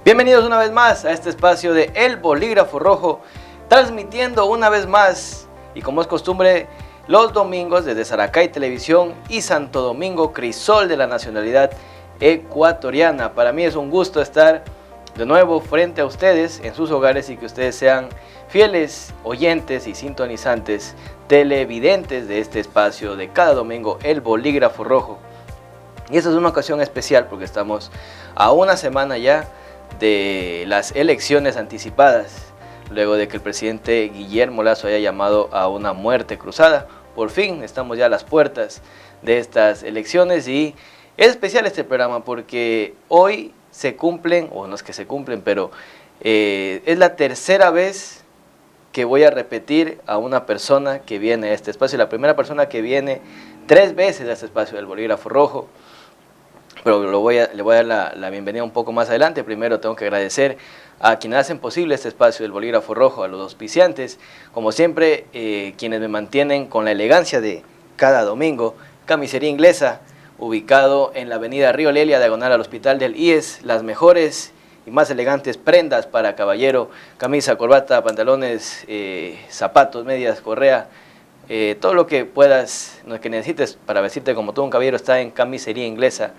Bienvenidos una vez más a este espacio de El Bolígrafo Rojo, transmitiendo una vez más, y como es costumbre, los domingos desde Saracay Televisión y Santo Domingo, Crisol de la nacionalidad ecuatoriana. Para mí es un gusto estar de nuevo frente a ustedes en sus hogares y que ustedes sean fieles oyentes y sintonizantes televidentes de este espacio de cada domingo, El Bolígrafo Rojo. Y esta es una ocasión especial porque estamos a una semana ya de las elecciones anticipadas, luego de que el presidente Guillermo Lasso haya llamado a una muerte cruzada. Por fin estamos ya a las puertas de estas elecciones y es especial este programa porque hoy se cumplen, o no es que se cumplen, pero es la tercera vez que voy a repetir a una persona que viene a este espacio, la primera persona que viene 3 veces a este espacio del Bolígrafo Rojo. Pero le voy a dar la bienvenida un poco más adelante. Primero tengo que agradecer a quienes hacen posible este espacio del Bolígrafo Rojo, a los auspiciantes, como siempre, quienes me mantienen con la elegancia de cada domingo. Camisería Inglesa, ubicado en la avenida Río Lelia, diagonal al Hospital del IES, las mejores y más elegantes prendas para caballero, camisa, corbata, pantalones, zapatos, medias, correa, todo lo que puedas, lo que necesites para vestirte como todo un caballero está en Camisería Inglesa.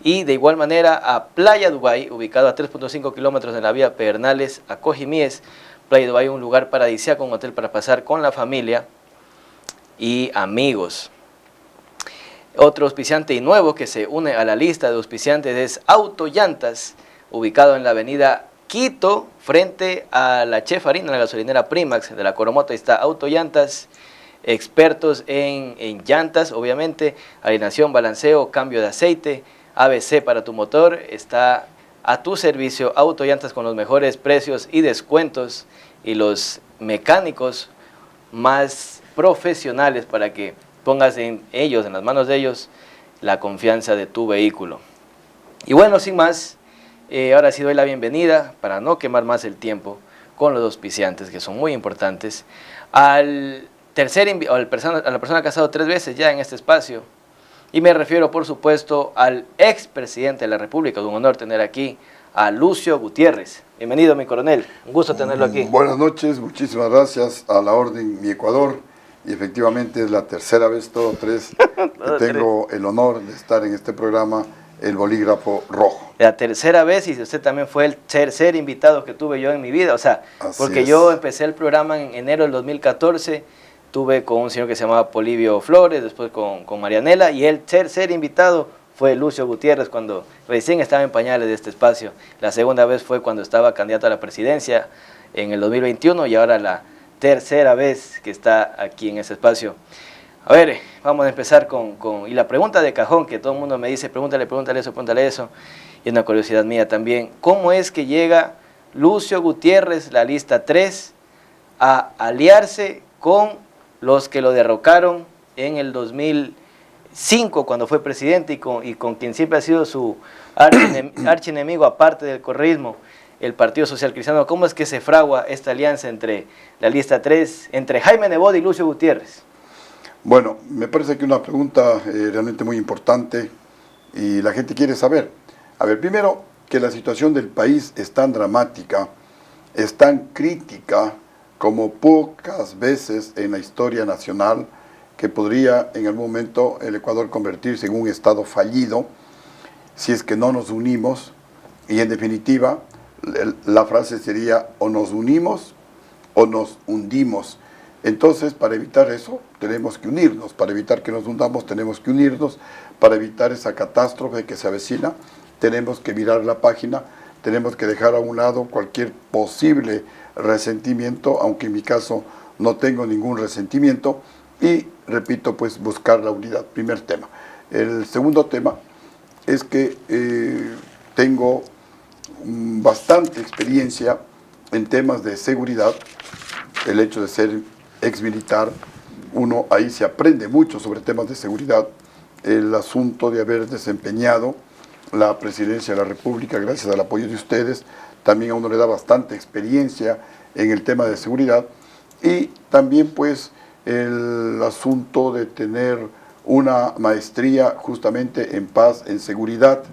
Y de igual manera a Playa Dubái, ubicado a 3.5 kilómetros de la vía Pedernales a Cojimies. Playa Dubái, un lugar paradisíaco, un hotel para pasar con la familia y amigos. Otro auspiciante y nuevo que se une a la lista de auspiciantes es Autollantas, ubicado en la avenida Quito, frente a la Chef Harina, la gasolinera Primax de la Coromoto. Ahí está Autollantas, expertos en llantas, obviamente, alineación, balanceo, cambio de aceite. ABC para tu motor, está a tu servicio. Autollantas con los mejores precios y descuentos y los mecánicos más profesionales para que pongas en las manos de ellos, la confianza de tu vehículo. Y bueno, sin más, ahora sí doy la bienvenida, para no quemar más el tiempo, con los auspiciantes que son muy importantes, a la persona que ha estado 3 veces ya en este espacio. Y me refiero, por supuesto, al expresidente de la República. Es un honor tener aquí a Lucio Gutiérrez. Bienvenido, mi coronel. Un gusto tenerlo aquí. Buenas noches, muchísimas gracias. A la orden, mi Ecuador. Y efectivamente es la tercera vez, todo 3, que tengo el honor de estar en este programa, El Bolígrafo Rojo. La tercera vez, y usted también fue el tercer invitado que tuve yo en mi vida. O sea, porque yo empecé el programa en enero del 2014. Tuve con un señor que se llamaba Polibio Flores, después con Marianela, y el tercer invitado fue Lucio Gutiérrez cuando recién estaba en pañales de este espacio. La segunda vez fue cuando estaba candidato a la presidencia en el 2021 y ahora la tercera vez que está aquí en ese espacio. A ver, vamos a empezar y la pregunta de cajón que todo el mundo me dice, pregúntale eso, y una curiosidad mía también. ¿Cómo es que llega Lucio Gutiérrez, la lista 3, a aliarse con los que lo derrocaron en el 2005 cuando fue presidente y con quien siempre ha sido su archienemigo, aparte del correísmo, el Partido Social Cristiano? ¿Cómo es que se fragua esta alianza entre la lista 3, entre Jaime Nebot y Lucio Gutiérrez? Bueno, me parece que una pregunta realmente muy importante y la gente quiere saber. A ver, primero, que la situación del país es tan dramática, es tan crítica, como pocas veces en la historia nacional, que podría en algún momento el Ecuador convertirse en un estado fallido si es que no nos unimos, y en definitiva la frase sería o nos unimos o nos hundimos. Entonces, para evitar eso tenemos que unirnos, para evitar que nos hundamos tenemos que unirnos, para evitar esa catástrofe que se avecina tenemos que virar la página, tenemos que dejar a un lado cualquier posible resentimiento, aunque en mi caso no tengo ningún resentimiento, y repito, pues buscar la unidad. Primer tema. El segundo tema es que tengo bastante experiencia en temas de seguridad. El hecho de ser exmilitar, uno ahí se aprende mucho sobre temas de seguridad. El asunto de haber desempeñado la presidencia de la República gracias al apoyo de ustedes, también a uno le da bastante experiencia en el tema de seguridad, y también pues el asunto de tener una maestría justamente en paz, en seguridad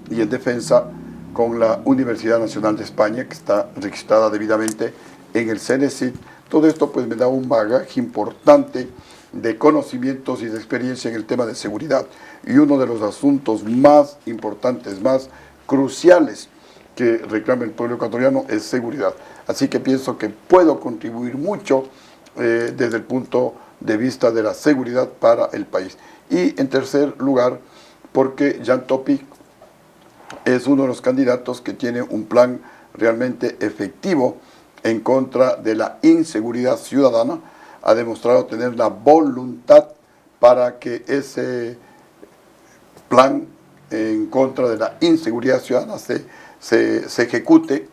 y en defensa, con la Universidad Nacional de España, que está registrada debidamente en el CENESID. Todo esto pues me da un bagaje importante de conocimientos y de experiencia en el tema de seguridad. Y uno de los asuntos más importantes, más cruciales que reclama el pueblo ecuatoriano es seguridad. Así que pienso que puedo contribuir mucho desde el punto de vista de la seguridad para el país. Y en tercer lugar, porque Jan Topic es uno de los candidatos que tiene un plan realmente efectivo en contra de la inseguridad ciudadana. Ha demostrado tener la voluntad para que ese plan en contra de la inseguridad ciudadana se ejecute,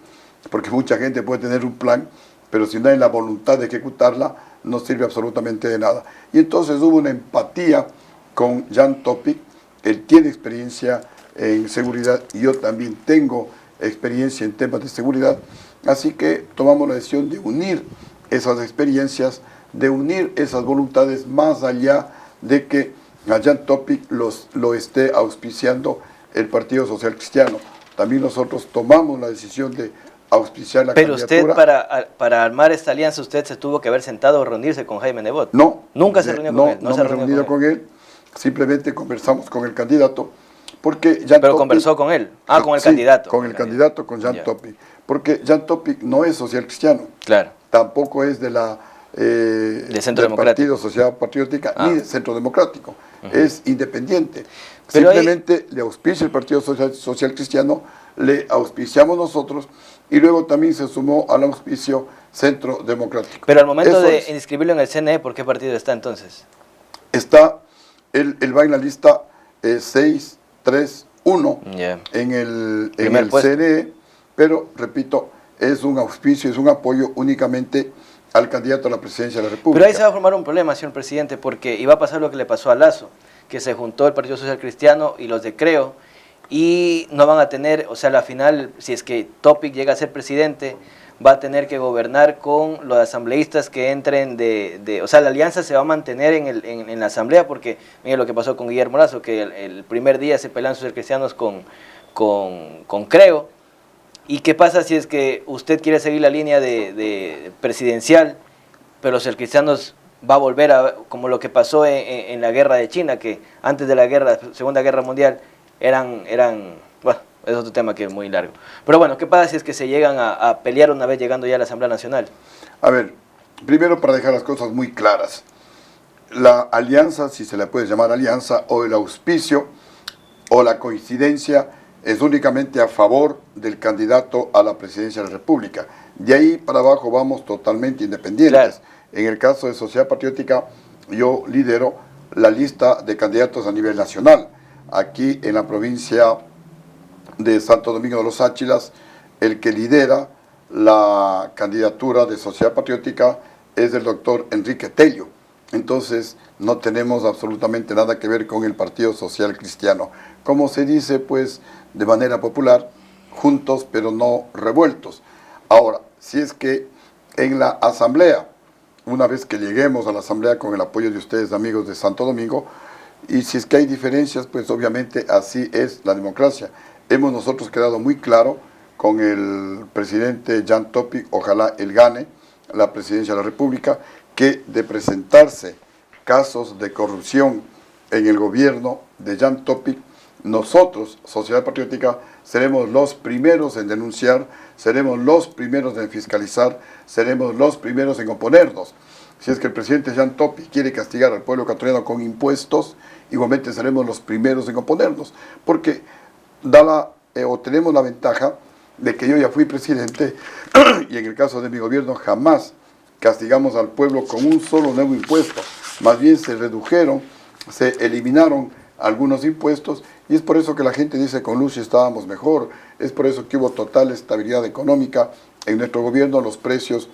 porque mucha gente puede tener un plan, pero si no hay la voluntad de ejecutarla, no sirve absolutamente de nada. Y entonces hubo una empatía con Jan Topic. Él tiene experiencia en seguridad y yo también tengo experiencia en temas de seguridad, así que tomamos la decisión de unir esas experiencias, de unir esas voluntades, más allá de que a Jan Topic lo esté auspiciando el Partido Social Cristiano. También nosotros tomamos la decisión de auspiciar la candidatura. Pero usted, para armar esta alianza, usted se tuvo que haber sentado o reunirse con Jaime Nebot. No. Nunca se reunió con él. No me he reunido con él. Simplemente conversamos con el candidato. Porque Jan Pero Topic, conversó con él. Ah, con el sí, candidato. Con el candidato, con Jan Topic. Porque Jan Topic no es social cristiano. Claro. Tampoco es de la Centro del Partido Sociedad Patriótica ni de Centro Democrático. Es independiente. Pero simplemente le auspicia el Partido Social Cristiano, le auspiciamos nosotros y luego también se sumó al auspicio Centro Democrático. Pero al momento de inscribirlo en el CNE, ¿por qué partido está entonces? Está, él va en la lista 631 en el CNE, pero repito, es un auspicio, es un apoyo únicamente al candidato a la presidencia de la República. Pero ahí se va a formar un problema, señor presidente, porque iba a pasar lo que le pasó a Lazo, que se juntó el Partido Social Cristiano y los de Creo, y no van a tener, o sea, a la final, si es que Topic llega a ser presidente, va a tener que gobernar con los asambleístas que entren o sea, la alianza se va a mantener en la asamblea, porque mire lo que pasó con Guillermo Lazo, que el primer día se pelean Social Cristianos con Creo. ¿Y qué pasa si es que usted quiere seguir la línea de presidencial, pero los cristianos va a volver a, como lo que pasó en la guerra de China, que antes de la Segunda Guerra Mundial eran bueno, es otro tema que es muy largo. Pero bueno, ¿qué pasa si es que se llegan a pelear una vez llegando ya a la Asamblea Nacional? A ver, primero para dejar las cosas muy claras, la alianza, si se le puede llamar alianza, o el auspicio, o la coincidencia, es únicamente a favor del candidato a la presidencia de la República. De ahí para abajo vamos totalmente independientes. Claro. En el caso de Sociedad Patriótica, yo lidero la lista de candidatos a nivel nacional. Aquí en la provincia de Santo Domingo de los Áchilas, el que lidera la candidatura de Sociedad Patriótica es el doctor Enrique Tello. Entonces no tenemos absolutamente nada que ver con el Partido Social Cristiano. Como se dice pues de manera popular, juntos pero no revueltos. Ahora, si es que en la asamblea, una vez que lleguemos a la asamblea con el apoyo de ustedes, amigos de Santo Domingo, y si es que hay diferencias, pues obviamente así es la democracia. Hemos nosotros quedado muy claro con el presidente Jan Topic, ojalá él gane la presidencia de la República, que de presentarse casos de corrupción en el gobierno de Jan Topic, nosotros, Sociedad Patriótica, seremos los primeros en denunciar, seremos los primeros en fiscalizar, seremos los primeros en oponernos. Si es que el presidente Jan Topic quiere castigar al pueblo ecuatoriano con impuestos, igualmente seremos los primeros en oponernos, porque tenemos la ventaja de que yo ya fui presidente y en el caso de mi gobierno jamás castigamos al pueblo con un solo nuevo impuesto, más bien se redujeron, se eliminaron algunos impuestos y es por eso que la gente dice con Lucio estábamos mejor, es por eso que hubo total estabilidad económica en nuestro gobierno, los precios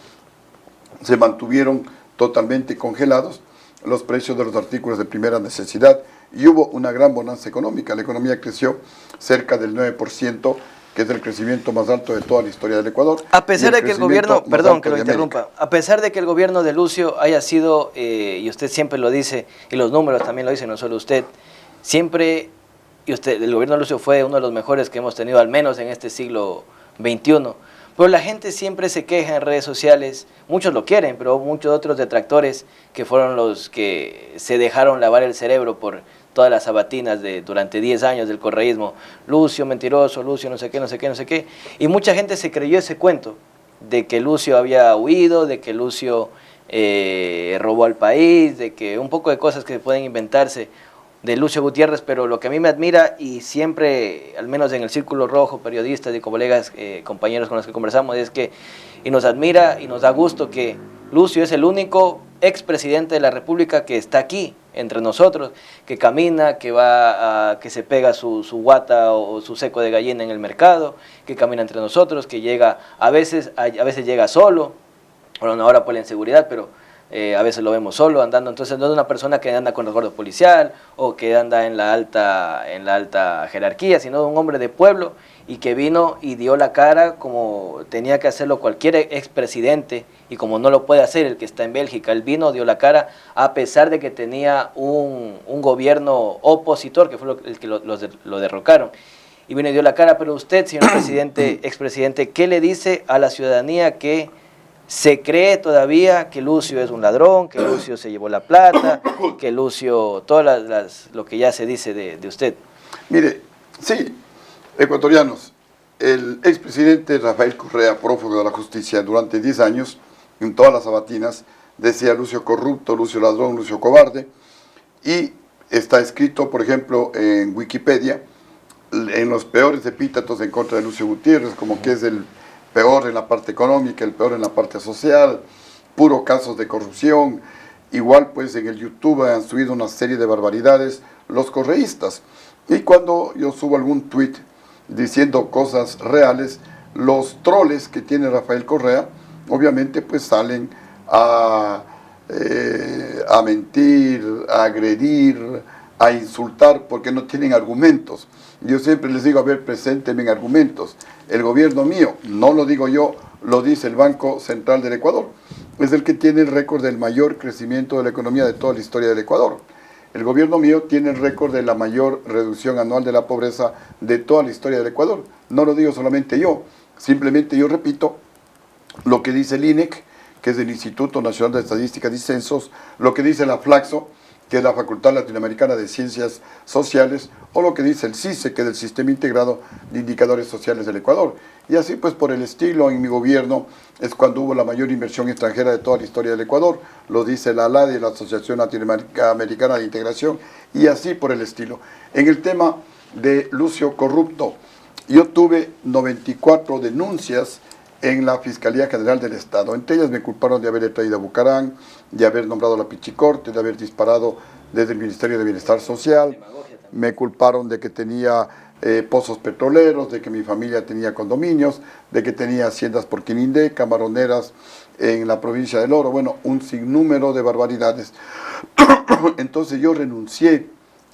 se mantuvieron totalmente congelados, los precios de los artículos de primera necesidad y hubo una gran bonanza económica, la economía creció cerca del 9%, que es el crecimiento más alto de toda la historia del Ecuador. A pesar de que el gobierno, perdón que lo interrumpa, a pesar de que el gobierno de Lucio haya sido, y usted siempre lo dice, y los números también lo dicen, no solo usted, siempre y el gobierno de Lucio fue uno de los mejores que hemos tenido, al menos en este siglo XXI. Pero la gente siempre se queja en redes sociales, muchos lo quieren, pero muchos otros detractores que fueron los que se dejaron lavar el cerebro por todas las sabatinas durante 10 años del correísmo. Lucio mentiroso, Lucio no sé qué, no sé qué, no sé qué. Y mucha gente se creyó ese cuento de que Lucio había huido, de que Lucio robó al país, de que un poco de cosas que pueden inventarse de Lucio Gutiérrez, pero lo que a mí me admira, y siempre, al menos en el círculo rojo, periodistas y colegas, compañeros con los que conversamos, es que y nos admira y nos da gusto que Lucio es el único expresidente de la República que está aquí, entre nosotros, que camina, que se pega su guata o su seco de gallina en el mercado, que camina entre nosotros, que llega, a veces llega solo, bueno, ahora por la inseguridad, pero a veces lo vemos solo andando. Entonces no es una persona que anda con resguardo policial o que anda en la alta jerarquía, sino un hombre de pueblo y que vino y dio la cara como tenía que hacerlo cualquier expresidente, y como no lo puede hacer el que está en Bélgica. Él vino, dio la cara, a pesar de que tenía un gobierno opositor, que fue el que lo derrocaron. Y vino y dio la cara. Pero usted, señor presidente, expresidente, ¿qué le dice a la ciudadanía que se cree todavía que Lucio es un ladrón, que Lucio se llevó la plata, que Lucio, lo que ya se dice de usted? Mire, sí, ecuatorianos, el expresidente Rafael Correa, prófugo de la justicia durante 10 años, en todas las sabatinas, decía Lucio corrupto, Lucio ladrón, Lucio cobarde, y está escrito, por ejemplo, en Wikipedia, en los peores epítetos en contra de Lucio Gutiérrez, como que es el peor en la parte económica, el peor en la parte social, puro casos de corrupción. Igual pues en el YouTube han subido una serie de barbaridades los correístas. Y cuando yo subo algún tweet diciendo cosas reales, los troles que tiene Rafael Correa, obviamente pues salen a mentir, a agredir, a insultar, porque no tienen argumentos. Yo siempre les digo, a ver, preséntenme argumentos. El gobierno mío, no lo digo yo, lo dice el Banco Central del Ecuador. Es el que tiene el récord del mayor crecimiento de la economía de toda la historia del Ecuador. El gobierno mío tiene el récord de la mayor reducción anual de la pobreza de toda la historia del Ecuador. No lo digo solamente yo, simplemente yo repito lo que dice el INEC, que es el Instituto Nacional de Estadísticas y Censos, lo que dice la Flaxo, que es la Facultad Latinoamericana de Ciencias Sociales, o lo que dice el CICE, que es el Sistema Integrado de Indicadores Sociales del Ecuador. Y así pues por el estilo, en mi gobierno es cuando hubo la mayor inversión extranjera de toda la historia del Ecuador, lo dice la ALADE, la Asociación Latinoamericana de Integración, y así por el estilo. En el tema de Lucio corrupto, yo tuve 94 denuncias en la Fiscalía General del Estado. Entre ellas me culparon de haber traído a Bucarán, de haber nombrado a la Pichicorte, de haber disparado desde el Ministerio de Bienestar Social. Me culparon de que tenía pozos petroleros, de que mi familia tenía condominios, de que tenía haciendas por Quinindé, camaroneras en la provincia del Oro. Bueno, un sinnúmero de barbaridades. Entonces yo renuncié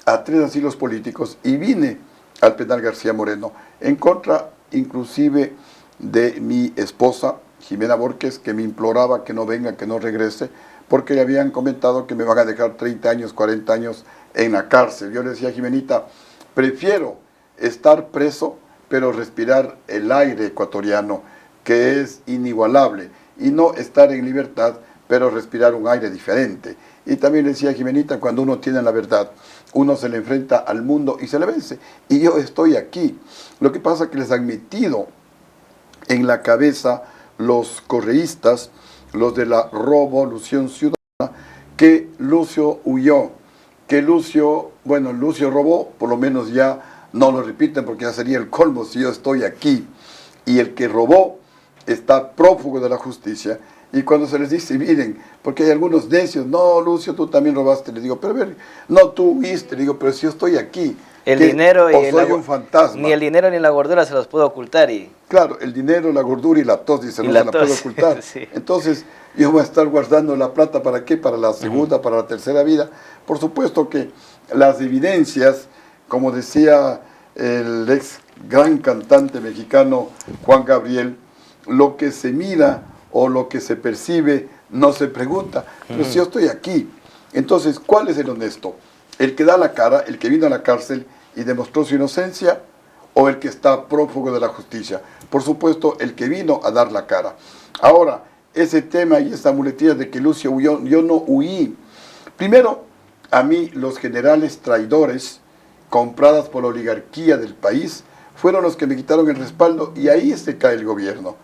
a 3 asilos políticos y vine al penal García Moreno, en contra inclusive de mi esposa, Jimena Borges, que me imploraba que no venga, que no regrese, porque le habían comentado que me van a dejar 30 años, 40 años en la cárcel. Yo le decía a Jimenita, prefiero estar preso, pero respirar el aire ecuatoriano, que es inigualable, y no estar en libertad, pero respirar un aire diferente. Y también le decía a Jimenita, cuando uno tiene la verdad, uno se le enfrenta al mundo y se le vence. Y yo estoy aquí. Lo que pasa es que les han metido en la cabeza los correístas, los de la revolución ciudadana, que Lucio huyó, que Lucio robó, por lo menos ya no lo repiten porque ya sería el colmo si yo estoy aquí. Y el que robó está prófugo de la justicia. Y cuando se les dice, miren, porque hay algunos necios, no, Lucio, tú también robaste, le digo, pero a ver, no, tú huiste, le digo, pero si yo estoy aquí. El dinero y soy un fantasma. Ni el dinero ni la gordura se los puedo ocultar. Claro, el dinero, la gordura y la tos, dice, no se la puedo ocultar. Sí. Entonces, yo voy a estar guardando la plata, ¿para qué? Para la segunda, para la tercera vida. Por supuesto que las evidencias, como decía el ex gran cantante mexicano Juan Gabriel, lo que se mira o lo que se percibe no se pregunta. Pero si yo estoy aquí, entonces, ¿cuál es el honesto? El que da la cara, el que vino a la cárcel y demostró su inocencia, o el que está prófugo de la justicia. Por supuesto, el que vino a dar la cara. Ahora, ese tema y esta muletilla de que Lucio huyó, yo no huí. Primero, a mí los generales traidores, compradas por la oligarquía del país, fueron los que me quitaron el respaldo y ahí se cae el gobierno.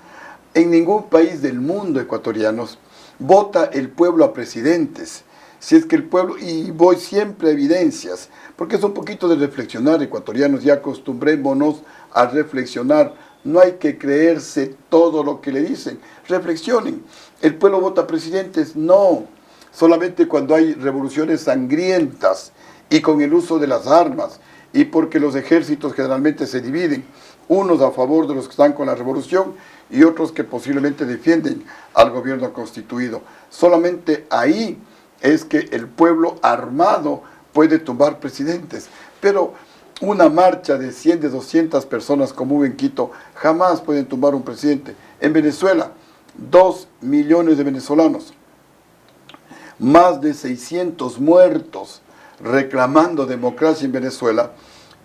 En ningún país del mundo, ecuatorianos, vota el pueblo a presidentes. Si es que el pueblo, y voy siempre a evidencias, porque es un poquito de reflexionar, ecuatorianos, ya acostumbrémonos a reflexionar. No hay que creerse todo lo que le dicen. Reflexionen. ¿El pueblo vota a presidentes? No. Solamente cuando hay revoluciones sangrientas y con el uso de las armas, y porque los ejércitos generalmente se dividen, unos a favor de los que están con la revolución y otros que posiblemente defienden al gobierno constituido. Solamente ahí es que el pueblo armado puede tumbar presidentes. Pero una marcha de 100, de 200 personas como hubo en Quito, jamás pueden tumbar un presidente. En Venezuela, 2 millones de venezolanos, más de 600 muertos reclamando democracia en Venezuela,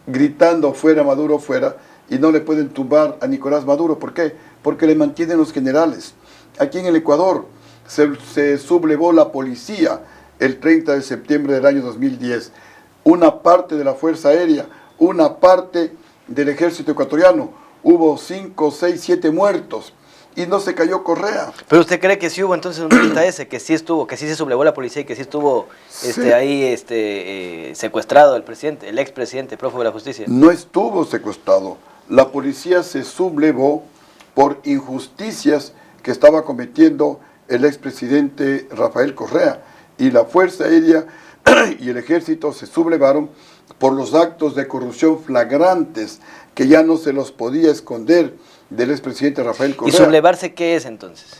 gritando fuera Maduro, fuera, y no le pueden tumbar a Nicolás Maduro. ¿Por qué? Porque le mantienen los generales. Aquí en el Ecuador se sublevó la policía el 30 de septiembre del año 2010. Una parte de la Fuerza Aérea, una parte del ejército ecuatoriano. Hubo 5, 6, 7 muertos y no se cayó Correa. ¿Pero usted cree que sí hubo entonces un delita ese, que sí estuvo, que sí se sublevó la policía y que sí estuvo Sí. ahí secuestrado el presidente, el expresidente, prófugo de la justicia? No estuvo secuestrado. La policía se sublevó por injusticias que estaba cometiendo el expresidente Rafael Correa, y la Fuerza Aérea y el Ejército se sublevaron por los actos de corrupción flagrantes que ya no se los podía esconder del expresidente Rafael Correa. ¿Y sublevarse qué es entonces?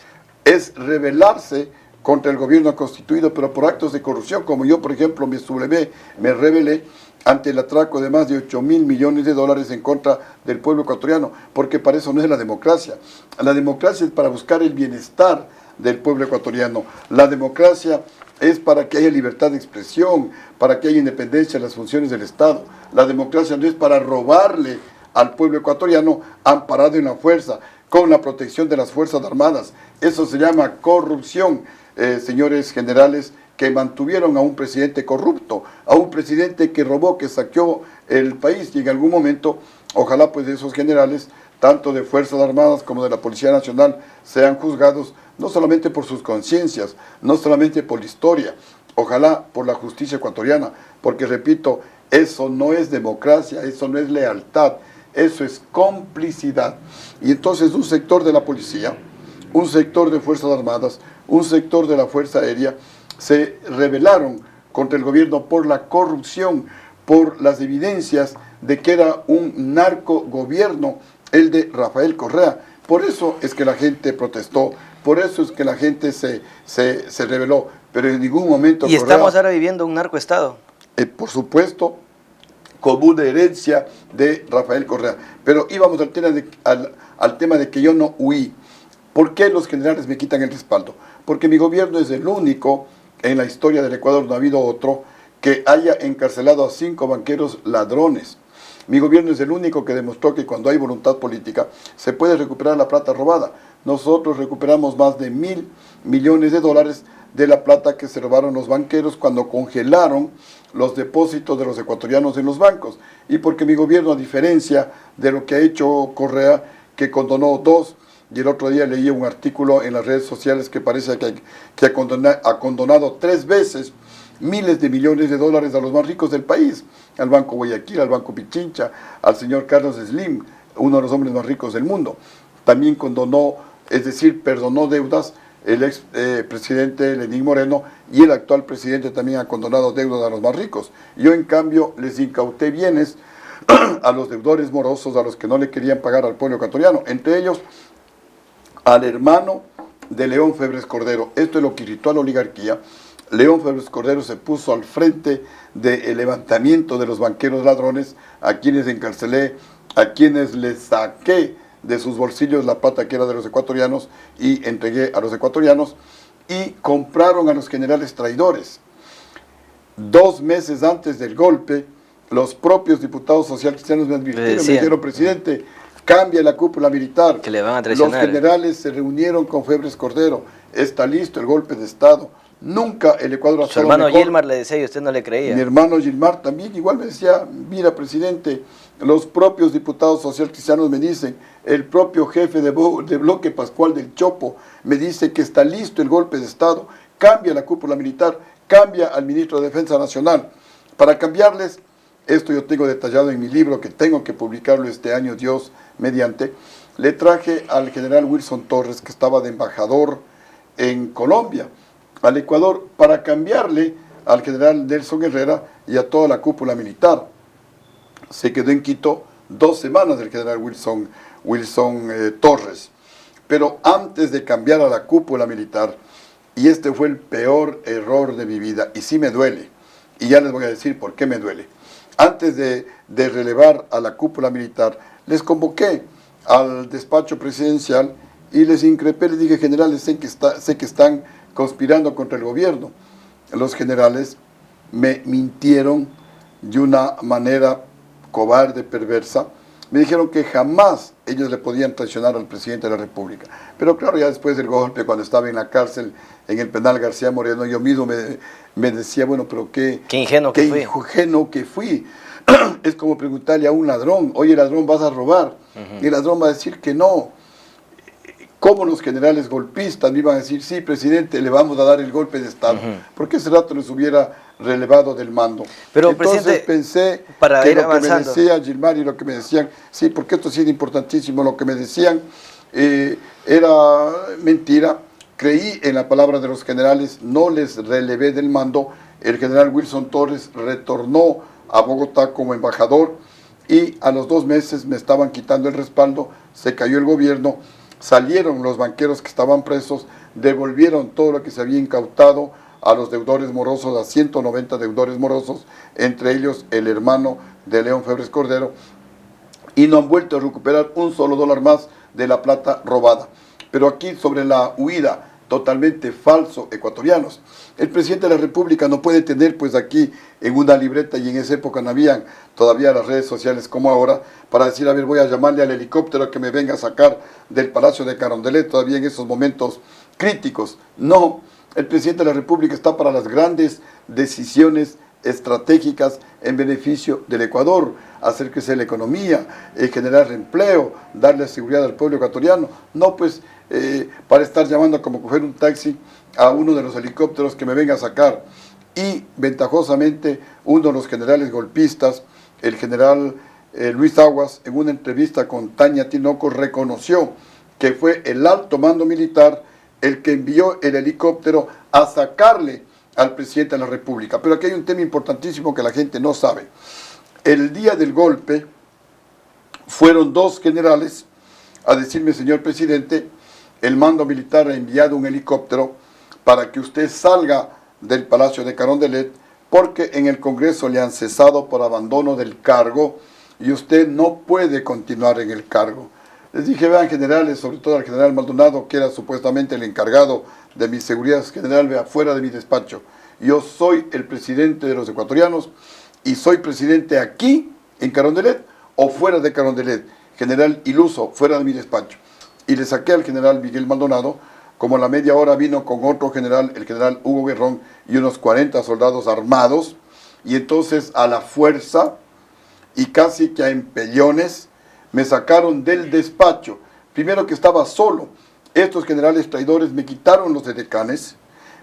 Es rebelarse contra el gobierno constituido, pero por actos de corrupción, como yo, por ejemplo, me sublevé, me rebelé ante el atraco de más de 8.000 millones de dólares en contra del pueblo ecuatoriano, porque para eso no es la democracia. La democracia es para buscar el bienestar del pueblo ecuatoriano. La democracia es para que haya libertad de expresión, para que haya independencia de las funciones del Estado. La democracia no es para robarle al pueblo ecuatoriano amparado en la fuerza, con la protección de las Fuerzas Armadas. Eso se llama corrupción, señores generales, que mantuvieron a un presidente corrupto, a un presidente que robó, que saqueó el país, y en algún momento, ojalá pues esos generales, tanto de Fuerzas Armadas como de la Policía Nacional, sean juzgados no solamente por sus conciencias, no solamente por la historia, ojalá por la justicia ecuatoriana, porque repito, eso no es democracia, eso no es lealtad, eso es complicidad. Y entonces un sector de la policía, un sector de Fuerzas Armadas, un sector de la Fuerza Aérea, se rebelaron contra el gobierno por la corrupción, por las evidencias de que era un narcogobierno el de Rafael Correa. Por eso es que la gente protestó, por eso es que la gente se rebeló, pero en ningún momento ¿Y Correa, estamos ahora viviendo un narcoestado? por supuesto, como una herencia de Rafael Correa. Pero íbamos al tema de que yo no huí. ¿Por qué los generales me quitan el respaldo? Porque mi gobierno es el único, en la historia del Ecuador no ha habido otro, que haya encarcelado a 5 banqueros ladrones. Mi gobierno es el único que demostró que cuando hay voluntad política se puede recuperar la plata robada. Nosotros recuperamos más de 1.000 millones de dólares de la plata que se robaron los banqueros cuando congelaron los depósitos de los ecuatorianos en los bancos. Y porque mi gobierno, a diferencia de lo que ha hecho Correa, que condonó 2, y el otro día leí un artículo en las redes sociales que parece que ha condonado 3 veces miles de millones de dólares a los más ricos del país, al Banco Guayaquil, al Banco Pichincha, al señor Carlos Slim, uno de los hombres más ricos del mundo. También condonó, es decir, perdonó deudas el ex presidente Lenín Moreno, y el actual presidente también ha condonado deudas a los más ricos. Yo, en cambio, les incauté bienes a los deudores morosos, a los que no le querían pagar al pueblo ecuatoriano, entre ellos al hermano de León Febres Cordero. Esto es lo que irritó a la oligarquía. León Febres Cordero se puso al frente del levantamiento de los banqueros ladrones, a quienes encarcelé, a quienes les saqué de sus bolsillos la plata que era de los ecuatorianos y entregué a los ecuatorianos, y compraron a los generales traidores. 2 meses antes del golpe, los propios diputados socialcristianos me advirtieron, me decían, dijeron, presidente, cambia la cúpula militar. que le van a Los traicionar. generales se reunieron con Febres Cordero, está listo el golpe de Estado. Nunca el Ecuador ha Su estado hermano mejor. Gilmar le decía y usted no le creía. Mi hermano Gilmar también igual me decía, mira presidente, los propios diputados socialcristianos me dicen, el propio jefe de bloque Pascual del Chopo me dice que está listo el golpe de Estado, cambia la cúpula militar, cambia al ministro de Defensa Nacional. Para cambiarles, esto yo tengo detallado en mi libro, que tengo que publicarlo este año, Dios mediante, le traje al general Wilson Torres, que estaba de embajador en Colombia, al Ecuador, para cambiarle al general Nelson Herrera y a toda la cúpula militar. Se quedó en Quito 2 semanas el general Wilson Torres. Pero antes de cambiar a la cúpula militar, y este fue el peor error de mi vida, y sí me duele, y ya les voy a decir por qué me duele. Antes de relevar a la cúpula militar, les convoqué al despacho presidencial y les increpé, les dije, generales, sé que están conspirando contra el gobierno. Los generales me mintieron de una manera cobarde, perversa. Me dijeron que jamás ellos le podían traicionar al presidente de la República. Pero claro, ya después del golpe, cuando estaba en la cárcel, en el penal García Moreno, yo mismo me decía, bueno, pero qué ingenuo que fui. Es como preguntarle a un ladrón, oye ladrón, ¿vas a robar? Y el ladrón va a decir que no. ¿Cómo los generales golpistas me iban a decir, sí, presidente, le vamos a dar el golpe de Estado? Porque ese rato les hubiera relevado del mando. Pero, entonces pensé para que ir lo avanzando, que me decía Gilmar y lo que me decían, sí, porque esto sí es importantísimo, lo que me decían era mentira. Creí en la palabra de los generales, no les relevé del mando. El general Wilson Torres retornó a Bogotá como embajador y a los 2 meses me estaban quitando el respaldo, se cayó el gobierno, salieron los banqueros que estaban presos, devolvieron todo lo que se había incautado a los deudores morosos, a 190 deudores morosos, entre ellos el hermano de León Febres Cordero, y no han vuelto a recuperar un solo dólar más de la plata robada. Pero aquí sobre la huida, totalmente falso, ecuatorianos. El presidente de la República no puede tener pues aquí en una libreta, y en esa época no habían todavía las redes sociales como ahora, para decir, a ver, voy a llamarle al helicóptero que me venga a sacar del Palacio de Carondelet, todavía en esos momentos críticos. No, el presidente de la República está para las grandes decisiones estratégicas en beneficio del Ecuador, hacer crecer la economía, generar empleo, darle seguridad al pueblo ecuatoriano. No pues para estar llamando como coger un taxi a uno de los helicópteros que me venga a sacar. Y ventajosamente uno de los generales golpistas, el general Luis Aguas, en una entrevista con Tania Tinoco, reconoció que fue el alto mando militar el que envió el helicóptero a sacarle al presidente de la República. Pero aquí hay un tema importantísimo que la gente no sabe. El día del golpe fueron 2 generales a decirme, señor presidente, el mando militar ha enviado un helicóptero para que usted salga del Palacio de Carondelet, porque en el Congreso le han cesado por abandono del cargo y usted no puede continuar en el cargo. Les dije, vean generales, sobre todo al general Maldonado, que era supuestamente el encargado de mi seguridad general, vea, fuera de mi despacho. Yo soy el presidente de los ecuatorianos y soy presidente aquí en Carondelet o fuera de Carondelet. General iluso, fuera de mi despacho. Y le saqué al general Miguel Maldonado. Como a la media hora vino con otro general, el general Hugo Guerrón, y unos 40 soldados armados, y entonces a la fuerza y casi que a empellones me sacaron del despacho. Primero que estaba solo. Estos generales traidores me quitaron los edecanes,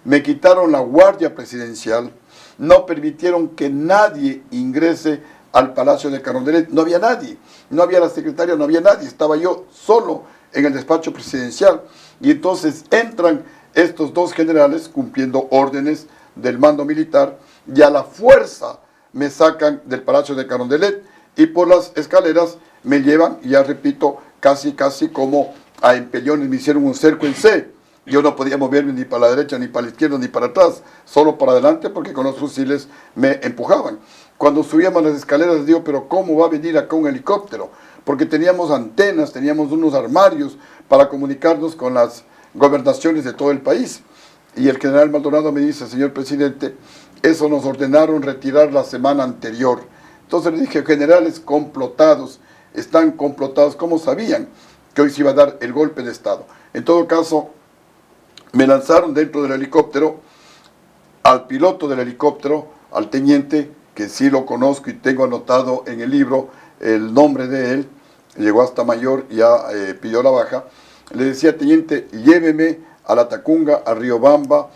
me quitaron la guardia presidencial, no permitieron que nadie ingrese al Palacio de Carondelet. No había nadie, no había la secretaria, no había nadie, estaba yo solo en el despacho presidencial. Y entonces entran estos 2 generales cumpliendo órdenes del mando militar y a la fuerza me sacan del Palacio de Carondelet y por las escaleras me llevan, y ya repito, casi como a empellones, me hicieron un cerco en C. Yo no podía moverme ni para la derecha, ni para la izquierda, ni para atrás, solo para adelante, porque con los fusiles me empujaban. Cuando subíamos las escaleras, les digo, pero ¿cómo va a venir acá un helicóptero? Porque teníamos antenas, teníamos unos armarios para comunicarnos con las gobernaciones de todo el país. Y el general Maldonado me dice, señor presidente, eso nos ordenaron retirar la semana anterior. Entonces le dije, generales complotados, están complotados, ¿cómo sabían que hoy se iba a dar el golpe de Estado? En todo caso, me lanzaron dentro del helicóptero al piloto del helicóptero, al teniente, que sí lo conozco y tengo anotado en el libro el nombre de él, llegó hasta mayor y ya pidió la baja. Le decía, teniente, lléveme a La Tacunga, a Riobamba,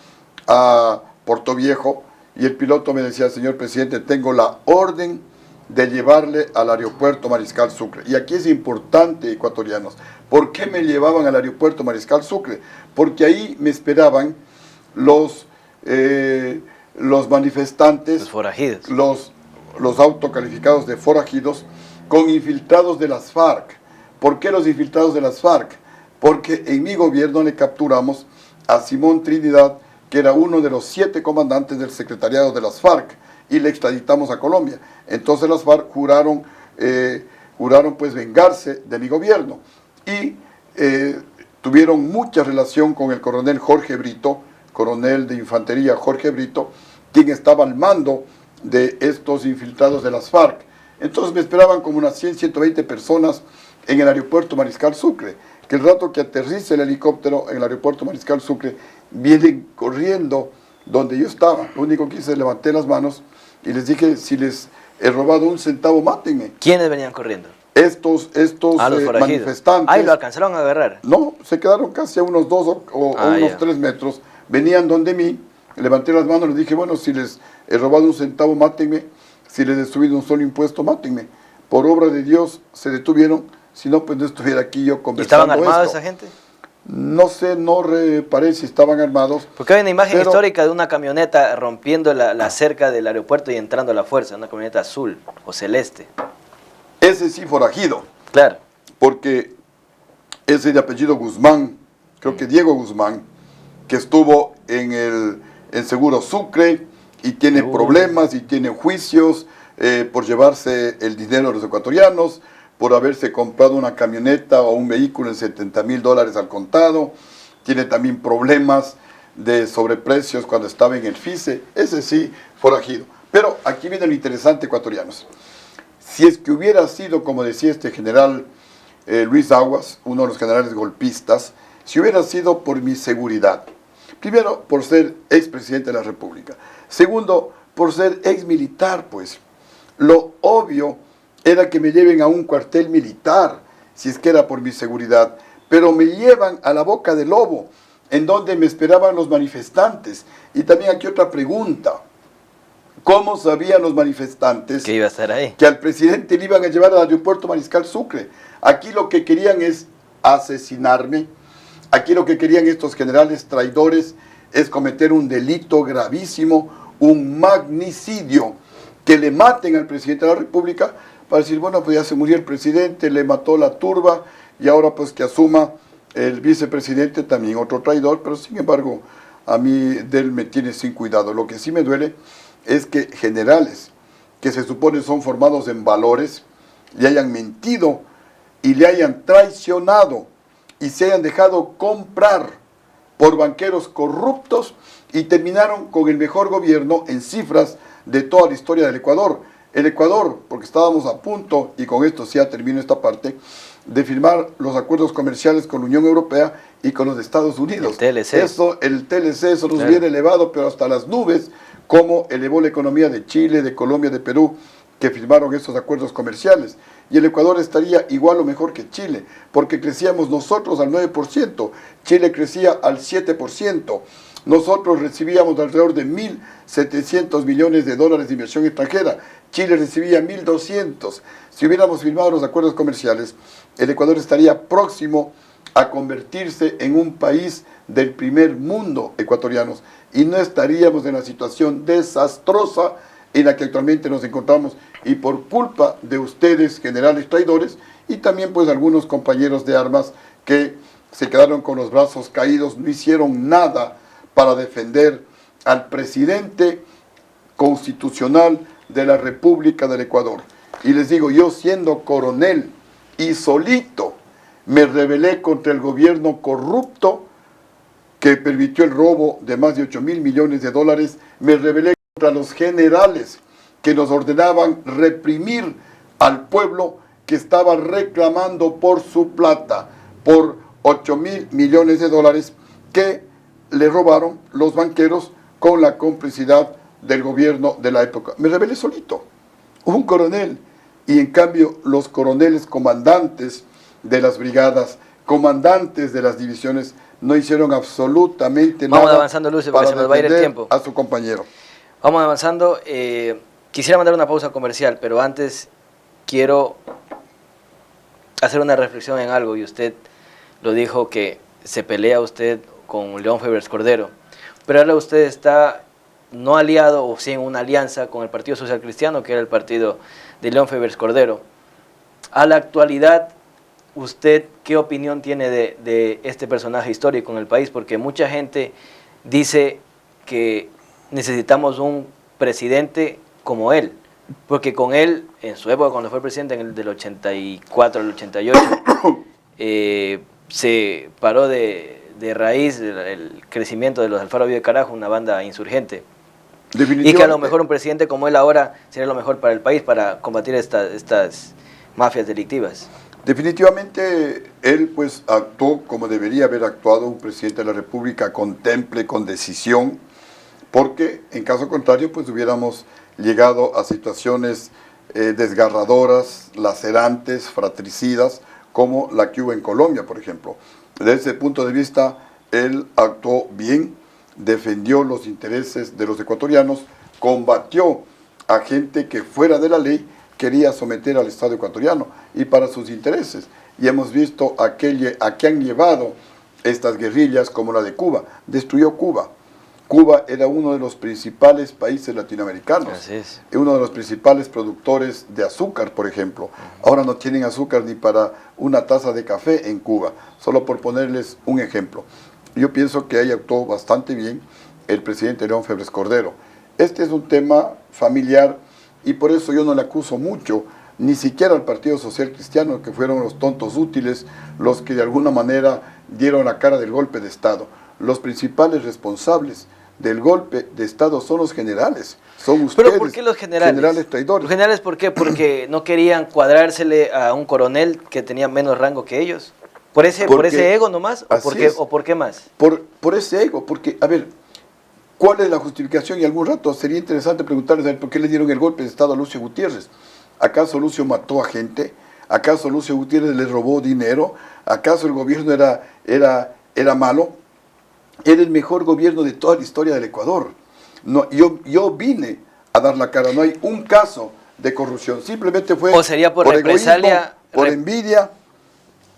a Puerto Viejo, y el piloto me decía, señor presidente, tengo la orden de llevarle al aeropuerto Mariscal Sucre. Y aquí es importante, ecuatorianos, ¿por qué me llevaban al aeropuerto Mariscal Sucre? Porque ahí me esperaban los manifestantes, Los forajidos, los autocalificados de forajidos, con infiltrados de las FARC. ¿Por qué los infiltrados de las FARC? Porque en mi gobierno le capturamos a Simón Trinidad, que era uno de los 7 comandantes del secretariado de las FARC, y le extraditamos a Colombia. Entonces las FARC juraron pues vengarse de mi gobierno, y tuvieron mucha relación con el coronel Jorge Brito, coronel de infantería Jorge Brito, quien estaba al mando de estos infiltrados de las FARC. Entonces me esperaban como unas 100, 120 personas en el aeropuerto Mariscal Sucre, que el rato que aterrice el helicóptero en el aeropuerto Mariscal Sucre, vienen corriendo donde yo estaba. Lo único que hice, levanté las manos y les dije, si les he robado un centavo, mátenme. ¿quiénes venían corriendo? Estos Los manifestantes. Ahí lo alcanzaron a agarrar. No, se quedaron casi a unos 2 o unos 3 metros. Venían donde mí, levanté las manos, les dije, bueno, si les he robado un centavo, mátenme. Si les he subido un solo impuesto, mátenme. Por obra de Dios se detuvieron, si no, pues no estuviera aquí yo conversando. ¿Estaban armados esa gente? No sé, no reparé si estaban armados. Porque hay una imagen histórica de una camioneta rompiendo la cerca del aeropuerto y entrando a la fuerza, una camioneta azul o celeste. Ese sí forajido. Claro. Porque ese de apellido Guzmán, creo que Diego Guzmán, que estuvo en Seguro Sucre y tiene problemas y tiene juicios por llevarse el dinero de los ecuatorianos, por haberse comprado una camioneta o un vehículo en $70,000 al contado. Tiene también problemas de sobreprecios cuando estaba en el FICE. Ese sí, forajido. Pero aquí viene lo interesante, ecuatorianos. Si es que hubiera sido, como decía este general Luis Aguas, uno de los generales golpistas, si hubiera sido por mi seguridad, primero, por ser expresidente de la República, segundo, por ser exmilitar, pues, lo obvio era que me lleven a un cuartel militar, si es que era por mi seguridad, pero me llevan a la Boca del Lobo, en donde me esperaban los manifestantes. Y también aquí otra pregunta, ¿cómo sabían los manifestantes que iba a estar ahí? Que al presidente le iban a llevar al aeropuerto Mariscal Sucre? Aquí lo que querían es asesinarme, aquí lo que querían estos generales traidores es cometer un delito gravísimo, un magnicidio, que le maten al presidente de la República, para decir, bueno, pues ya se murió el presidente, le mató la turba, y ahora pues que asuma el vicepresidente, también otro traidor, pero sin embargo, a mí de él me tiene sin cuidado. Lo que sí me duele es que generales, que se supone son formados en valores, le hayan mentido y le hayan traicionado y se hayan dejado comprar por banqueros corruptos y terminaron con el mejor gobierno en cifras de toda la historia del Ecuador. El Ecuador, porque estábamos a punto, y con esto ya termino esta parte, de firmar los acuerdos comerciales con la Unión Europea y con los Estados Unidos. El TLC. El TLC, eso nos viene elevado, pero hasta las nubes, como elevó la economía de Chile, de Colombia, de Perú, que firmaron esos acuerdos comerciales. Y el Ecuador estaría igual o mejor que Chile, porque crecíamos nosotros al 9%, Chile crecía al 7%. Nosotros recibíamos alrededor de 1.700 millones de dólares de inversión extranjera. Chile recibía 1.200. Si hubiéramos firmado los acuerdos comerciales, el Ecuador estaría próximo a convertirse en un país del primer mundo, ecuatorianos, y no estaríamos en la situación desastrosa en la que actualmente nos encontramos, y por culpa de ustedes, generales traidores, y también pues algunos compañeros de armas que se quedaron con los brazos caídos, no hicieron nada para defender al presidente constitucional de la República del Ecuador. Y les digo, yo siendo coronel y solito me rebelé contra el gobierno corrupto que permitió el robo de más de 8.000 millones de dólares, me rebelé contra los generales que nos ordenaban reprimir al pueblo que estaba reclamando por su plata, por 8.000 millones de dólares que le robaron los banqueros con la complicidad del gobierno de la época. Me rebelé solito, un coronel, y en cambio los coroneles comandantes de las brigadas, comandantes de las divisiones, no hicieron absolutamente Vamos nada avanzando, Lucio, porque se nos va a ir el tiempo. a su compañero. Vamos avanzando. Quisiera mandar una pausa comercial, pero antes quiero hacer una reflexión en algo, y usted lo dijo, que se pelea usted con León Febres Cordero, pero ahora usted está no aliado, o sí en una alianza con el Partido Social Cristiano, que era el partido de León Febres Cordero. A la actualidad, ¿usted qué opinión tiene de este personaje histórico en el país? Porque mucha gente dice que necesitamos un presidente como él, porque con él, en su época cuando fue presidente, en el del 84 al 88, se paró de raíz el crecimiento de los Alfaro Vío de Carajo, una banda insurgente. Y que a lo mejor un presidente como él ahora sería lo mejor para el país, para combatir estas mafias delictivas. Definitivamente él pues actuó como debería haber actuado un presidente de la República, con temple, con decisión, porque en caso contrario pues hubiéramos llegado a situaciones desgarradoras, lacerantes, fratricidas, como la que hubo en Colombia, por ejemplo. Desde ese punto de vista, él actuó bien, defendió los intereses de los ecuatorianos, combatió a gente que fuera de la ley quería someter al Estado ecuatoriano y para sus intereses. Y hemos visto a qué han llevado estas guerrillas, como la de Cuba. Destruyó Cuba. Cuba era uno de los principales países latinoamericanos. Así es. Uno de los principales productores de azúcar, por ejemplo. Ahora no tienen azúcar ni para una taza de café en Cuba, solo por ponerles un ejemplo. Yo pienso que ahí actuó bastante bien el presidente León Febres Cordero. Este es un tema familiar y por eso yo no le acuso mucho, ni siquiera al Partido Social Cristiano, que fueron los tontos útiles, los que de alguna manera dieron la cara del golpe de Estado. Los principales responsables del golpe de Estado son los generales, son ustedes. ¿Pero por qué los generales? Generales traidores. ¿Los generales por qué? ¿Porque no querían cuadrársele a un coronel que tenía menos rango que ellos? ¿Por ese ego nomás? ¿O por qué más? Por ese ego, porque, a ver, ¿cuál es la justificación? Y algún rato sería interesante preguntarles a ver por qué le dieron el golpe de Estado a Lucio Gutiérrez. ¿Acaso Lucio mató a gente? ¿Acaso Lucio Gutiérrez le robó dinero? ¿Acaso el gobierno era malo? Era el mejor gobierno de toda la historia del Ecuador. No, yo vine a dar la cara, no hay un caso de corrupción, simplemente fue ¿O sería por represalia? Egoísmo, por envidia,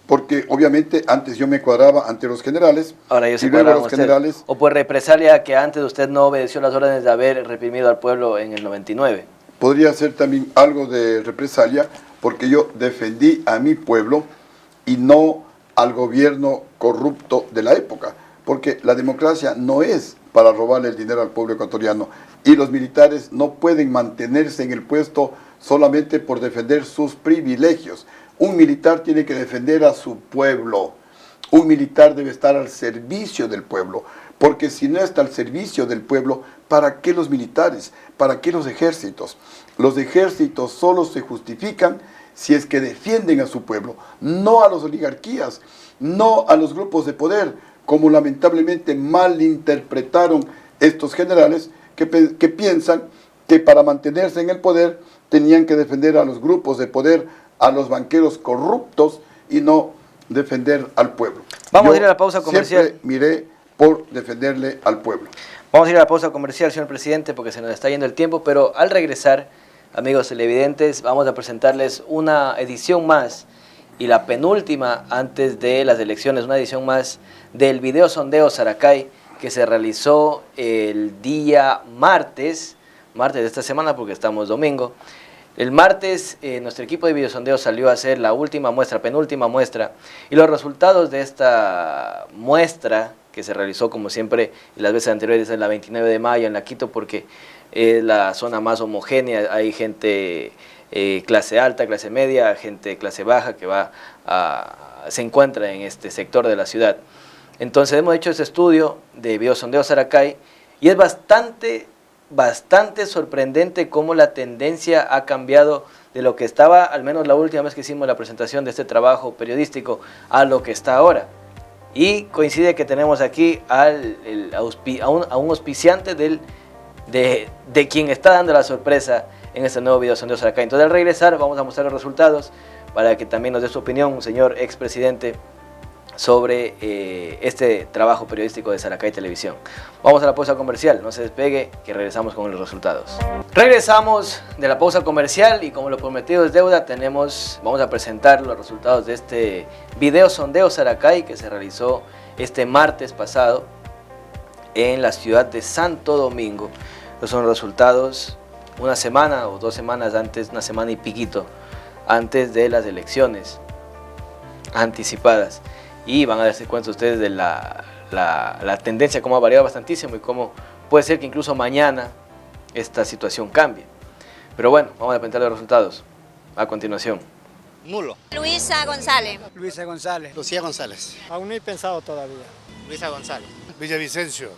porque obviamente antes yo me cuadraba ante los generales, Ahora ellos y se luego cuadraban los usted. generales. ¿O por represalia que antes usted no obedeció las órdenes de haber reprimido al pueblo en el 99? Podría ser también algo de represalia, porque yo defendí a mi pueblo y no al gobierno corrupto de la época, porque la democracia no es para robarle el dinero al pueblo ecuatoriano, y los militares no pueden mantenerse en el puesto solamente por defender sus privilegios. Un militar tiene que defender a su pueblo. Un militar debe estar al servicio del pueblo, porque si no está al servicio del pueblo, ¿para qué los militares? ¿Para qué los ejércitos? Los ejércitos solo se justifican si es que defienden a su pueblo, no a las oligarquías, no a los grupos de poder, como lamentablemente malinterpretaron estos generales que piensan que para mantenerse en el poder tenían que defender a los grupos de poder, a los banqueros corruptos y no defender al pueblo. Vamos a ir a la pausa comercial. Siempre miré por defenderle al pueblo. Vamos a ir a la pausa comercial, señor presidente, porque se nos está yendo el tiempo, pero al regresar, amigos televidentes, vamos a presentarles una edición más y la penúltima antes de las elecciones, una edición más del video sondeo Saracay que se realizó el día martes de esta semana porque estamos domingo. El martes nuestro equipo de videosondeo salió a hacer la última muestra, penúltima muestra, y los resultados de esta muestra que se realizó como siempre en las veces anteriores en la 29 de mayo en la Quito, porque es la zona más homogénea, hay gente clase alta, clase media, gente clase baja que se encuentra en este sector de la ciudad. Entonces hemos hecho este estudio de videosondeo Saracay y es bastante bastante sorprendente cómo la tendencia ha cambiado de lo que estaba, al menos la última vez que hicimos la presentación de este trabajo periodístico, a lo que está ahora. Y coincide que tenemos aquí a un auspiciante de quien está dando la sorpresa en este nuevo video Sondeo Saracay. Entonces, al regresar vamos a mostrar los resultados para que también nos dé su opinión, señor expresidente, sobre este trabajo periodístico de Saracay Televisión. Vamos a la pausa comercial, no se despegue, que regresamos con los resultados. Regresamos de la pausa comercial y como lo prometido es deuda, vamos a presentar los resultados de este video Sondeo Saracay que se realizó este martes pasado en la ciudad de Santo Domingo. Estos son los resultados una semana o 2 semanas antes, una semana y piquito antes de las elecciones anticipadas. Y van a darse cuenta ustedes de la tendencia, cómo ha variado bastantísimo y cómo puede ser que incluso mañana esta situación cambie. Pero bueno, vamos a presentar los resultados a continuación. Nulo. Luisa González. Luisa González. Lucía González. Aún no he pensado todavía. Luisa González. Villavicencio.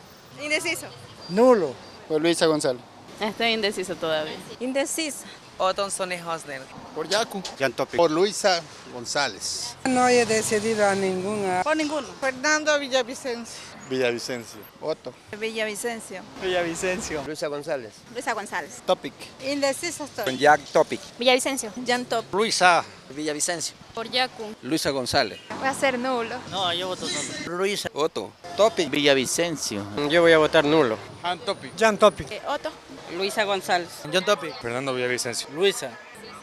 Indeciso. Nulo. Por Luisa González. Estoy indeciso todavía. Indecisa. Otton Sonny Hosner. Por Yacu. Yantopi. Por Luisa González. No he decidido a ninguna. Por ninguno. Fernando Villavicencio. Villavicencio. Otto. Villavicencio. Villavicencio. Luisa González. Luisa González. Topic. Indecisa estoy. Jack Topic. Villavicencio. Jan Top. Luisa. Villavicencio. Por Yacu. Luisa González. Va a ser nulo. No, yo voto nulo. Luisa. Otto. Topic. Villavicencio. Yo voy a votar nulo. Antopic. Jan Topic. Otto. Luisa González. John Topic. Fernando Villavicencio. Luisa.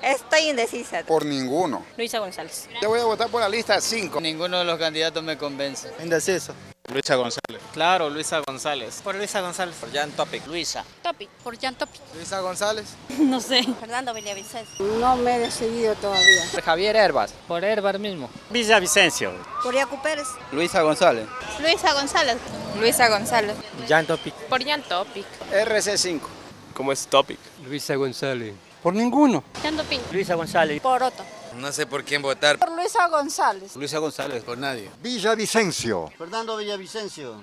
Estoy indecisa. Por ninguno. Luisa González. Yo voy a votar por la lista 5. Ninguno de los candidatos me convence. Indeciso. Luisa González. Claro, Luisa González. Por Luisa González. Por Jan Topic. Luisa. Topic. Por Jan Topic. Luisa González. No sé. Fernando Villavicencio. No me he decidido todavía. Javier Herbas. Por Herbar mismo. Villavicencio. Por Yacu Pérez. Luisa González. Luisa González. Luisa González. Jan Topic. Por Jan Topic. RC5. ¿Cómo es Topic? Luisa González. Por ninguno. Jan Topic. Luisa González. Por Otto. No sé por quién votar. Por Luisa González. Luisa González. Por nadie. Villavicencio. Fernando Villavicencio.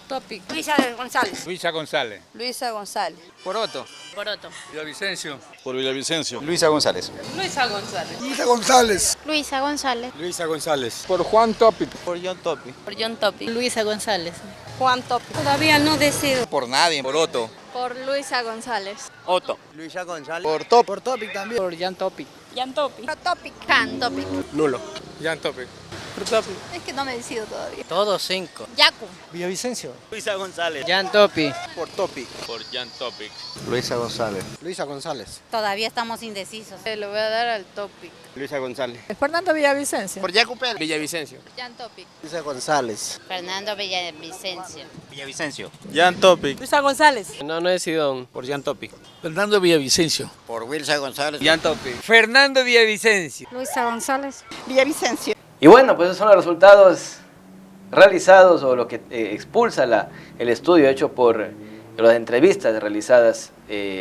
Topic. Luisa González. Luisa González. Luisa González. Por Otto. Por Otto. Villavicencio. Por Villavicencio. Luisa González. Luisa González. Luisa González. Luisa González. Luisa González. Por Juan Topic. Por John Topic. Por John Topic. Luisa González. Juan Top. Todavía no decido. Por nadie. Por Otto. Por Luisa González. Otto. Luisa González. Por Top. Por Topic también. Por Jan Topic. Jan Topic. Por Topic. Jan Topic. Nulo. Jan Topic. Es que no me decido todavía. Todos 5. Yacu. Villavicencio. Luisa González. Jan Topic. Por Topic. Por Jan Topic. Luisa González. Luisa González. Todavía estamos indecisos. Le voy a dar al Topic. Luisa González. Fernando Villavicencio. Por Yacu Pérez. Villavicencio. Jan Topic. Luisa González. Fernando Villavicencio. Villavicencio. Jan Topic. Luisa González. No he decidido. Por Jan Topic. Fernando Villavicencio. Por Wilsa González. Jan Topic. Fernando Villavicencio. Luisa González. Villavicencio. Y bueno, pues esos son los resultados realizados o lo que expulsa el estudio hecho por las entrevistas realizadas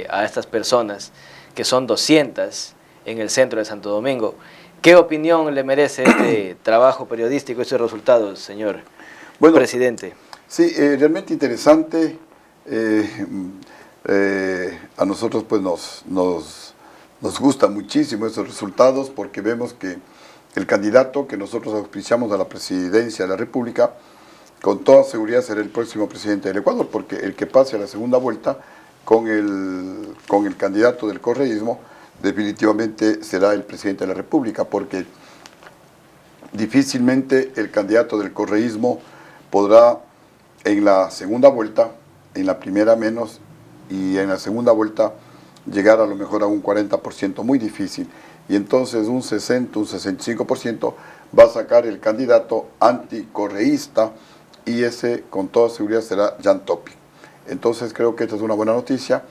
a estas personas, que son 200 en el centro de Santo Domingo. ¿Qué opinión le merece este trabajo periodístico, estos resultados, señor presidente? Sí, realmente interesante. A nosotros pues nos gustan muchísimo esos resultados porque vemos que el candidato que nosotros auspiciamos a la presidencia de la República con toda seguridad será el próximo presidente del Ecuador, porque el que pase a la segunda vuelta con el candidato del correísmo definitivamente será el presidente de la República, porque difícilmente el candidato del correísmo podrá en la segunda vuelta, en la primera menos, y en la segunda vuelta llegar a lo mejor a un 40%, muy difícil. Y entonces un 60, un 65% va a sacar el candidato anticorreísta, y ese con toda seguridad será Jan Topic. Entonces creo que esta es una buena noticia,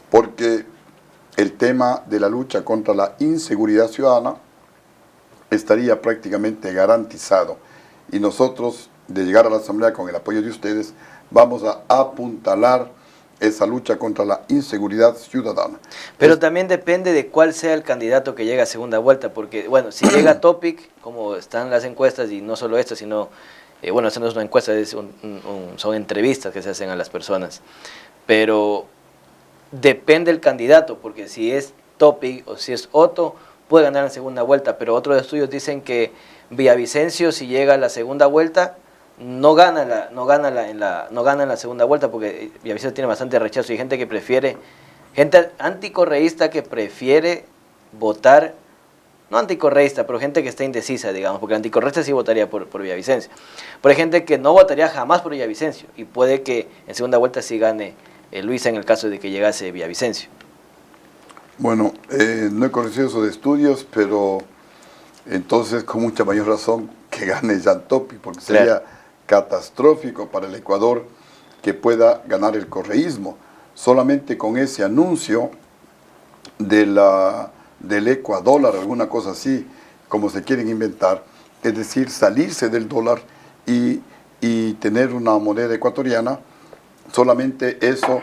porque el tema de la lucha contra la inseguridad ciudadana estaría prácticamente garantizado. Y nosotros, de llegar a la Asamblea con el apoyo de ustedes, vamos a apuntalar esa lucha contra la inseguridad ciudadana. Pero también depende de cuál sea el candidato que llegue a segunda vuelta, porque bueno, si llega Topic, como están las encuestas, y no solo esto, sino, bueno, esto no es una encuesta, son entrevistas que se hacen a las personas, pero depende el candidato, porque si es Topic o si es Otto, puede ganar en segunda vuelta, pero otros estudios dicen que Villavicencio, si llega a la segunda vuelta, no gana en la segunda vuelta, porque Villavicencio tiene bastante rechazo y gente que prefiere, gente anticorreísta que prefiere votar, no anticorreísta, pero gente que está indecisa, digamos, porque el anticorreísta sí votaría por Villavicencio. Pero hay gente que no votaría jamás por Villavicencio y puede que en segunda vuelta sí gane Luisa en el caso de que llegase Villavicencio. Bueno, no he conocido esos estudios, pero entonces con mucha mayor razón que gane Jean Topic, porque sería catastrófico para el Ecuador que pueda ganar el correísmo. Solamente con ese anuncio del ecuadólar, alguna cosa así, como se quieren inventar, es decir, salirse del dólar y tener una moneda ecuatoriana, solamente eso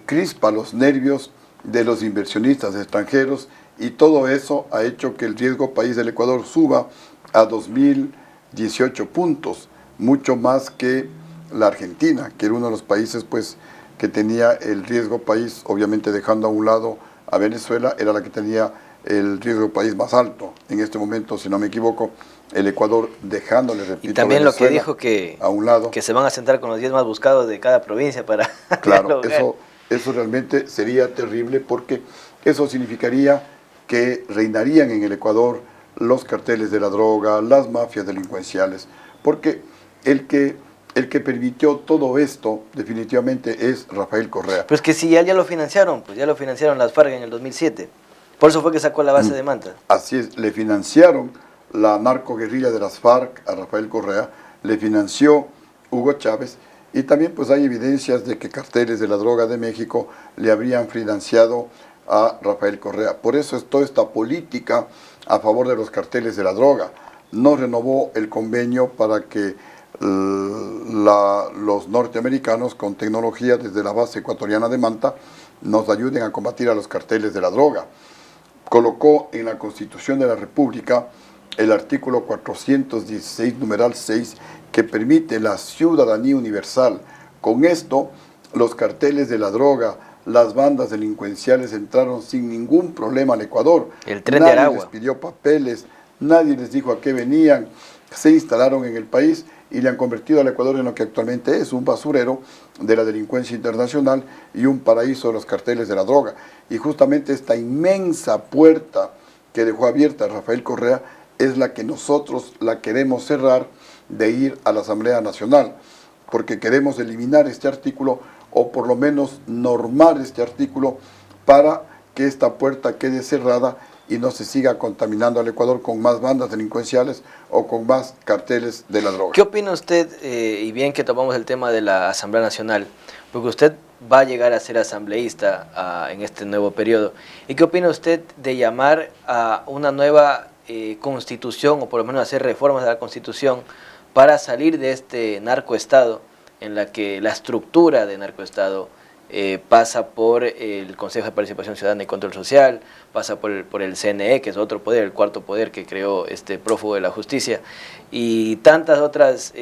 crispa los nervios de los inversionistas extranjeros y todo eso ha hecho que el riesgo país del Ecuador suba a 2018 puntos, mucho más que la Argentina, que era uno de los países pues que tenía el riesgo país, obviamente dejando a un lado a Venezuela, era la que tenía el riesgo país más alto. En este momento, si no me equivoco, el Ecuador dejándole, repito, y también lo que Venezuela dijo que a un lado, que se van a sentar con los 10 más buscados de cada provincia para claro, dialogar. eso realmente sería terrible porque eso significaría que reinarían en el Ecuador los carteles de la droga, las mafias delincuenciales, porque el que permitió todo esto definitivamente es Rafael Correa. Pero es que si ya lo financiaron, pues ya lo financiaron las FARC en el 2007. Por eso fue que sacó la base de Manta. Así es, le financiaron la narcoguerrilla de las FARC a Rafael Correa, le financió Hugo Chávez, y también pues hay evidencias de que carteles de la droga de México le habrían financiado a Rafael Correa. Por eso es toda esta política a favor de los carteles de la droga. No renovó el convenio para que los norteamericanos con tecnología desde la base ecuatoriana de Manta nos ayuden a combatir a los carteles de la droga. Colocó en la Constitución de la República el artículo 416, numeral 6, que permite la ciudadanía universal. Con esto, los carteles de la droga, las bandas delincuenciales entraron sin ningún problema al Ecuador. El tren de Aragua. Nadie les pidió papeles, nadie les dijo a qué venían, se instalaron en el país y le han convertido al Ecuador en lo que actualmente es, un basurero de la delincuencia internacional y un paraíso de los carteles de la droga. Y justamente esta inmensa puerta que dejó abierta Rafael Correa es la que nosotros la queremos cerrar de ir a la Asamblea Nacional, porque queremos eliminar este artículo o por lo menos normar este artículo para que esta puerta quede cerrada y no se siga contaminando al Ecuador con más bandas delincuenciales o con más carteles de la droga. ¿Qué opina usted, y bien que tomamos el tema de la Asamblea Nacional, porque usted va a llegar a ser asambleísta en este nuevo periodo, y qué opina usted de llamar a una nueva constitución, o por lo menos hacer reformas de la constitución para salir de este narcoestado, en la que la estructura de narcoestado pasa por el Consejo de Participación Ciudadana y Control Social, pasa por el CNE, que es otro poder, el cuarto poder que creó este prófugo de la justicia, y tantas otras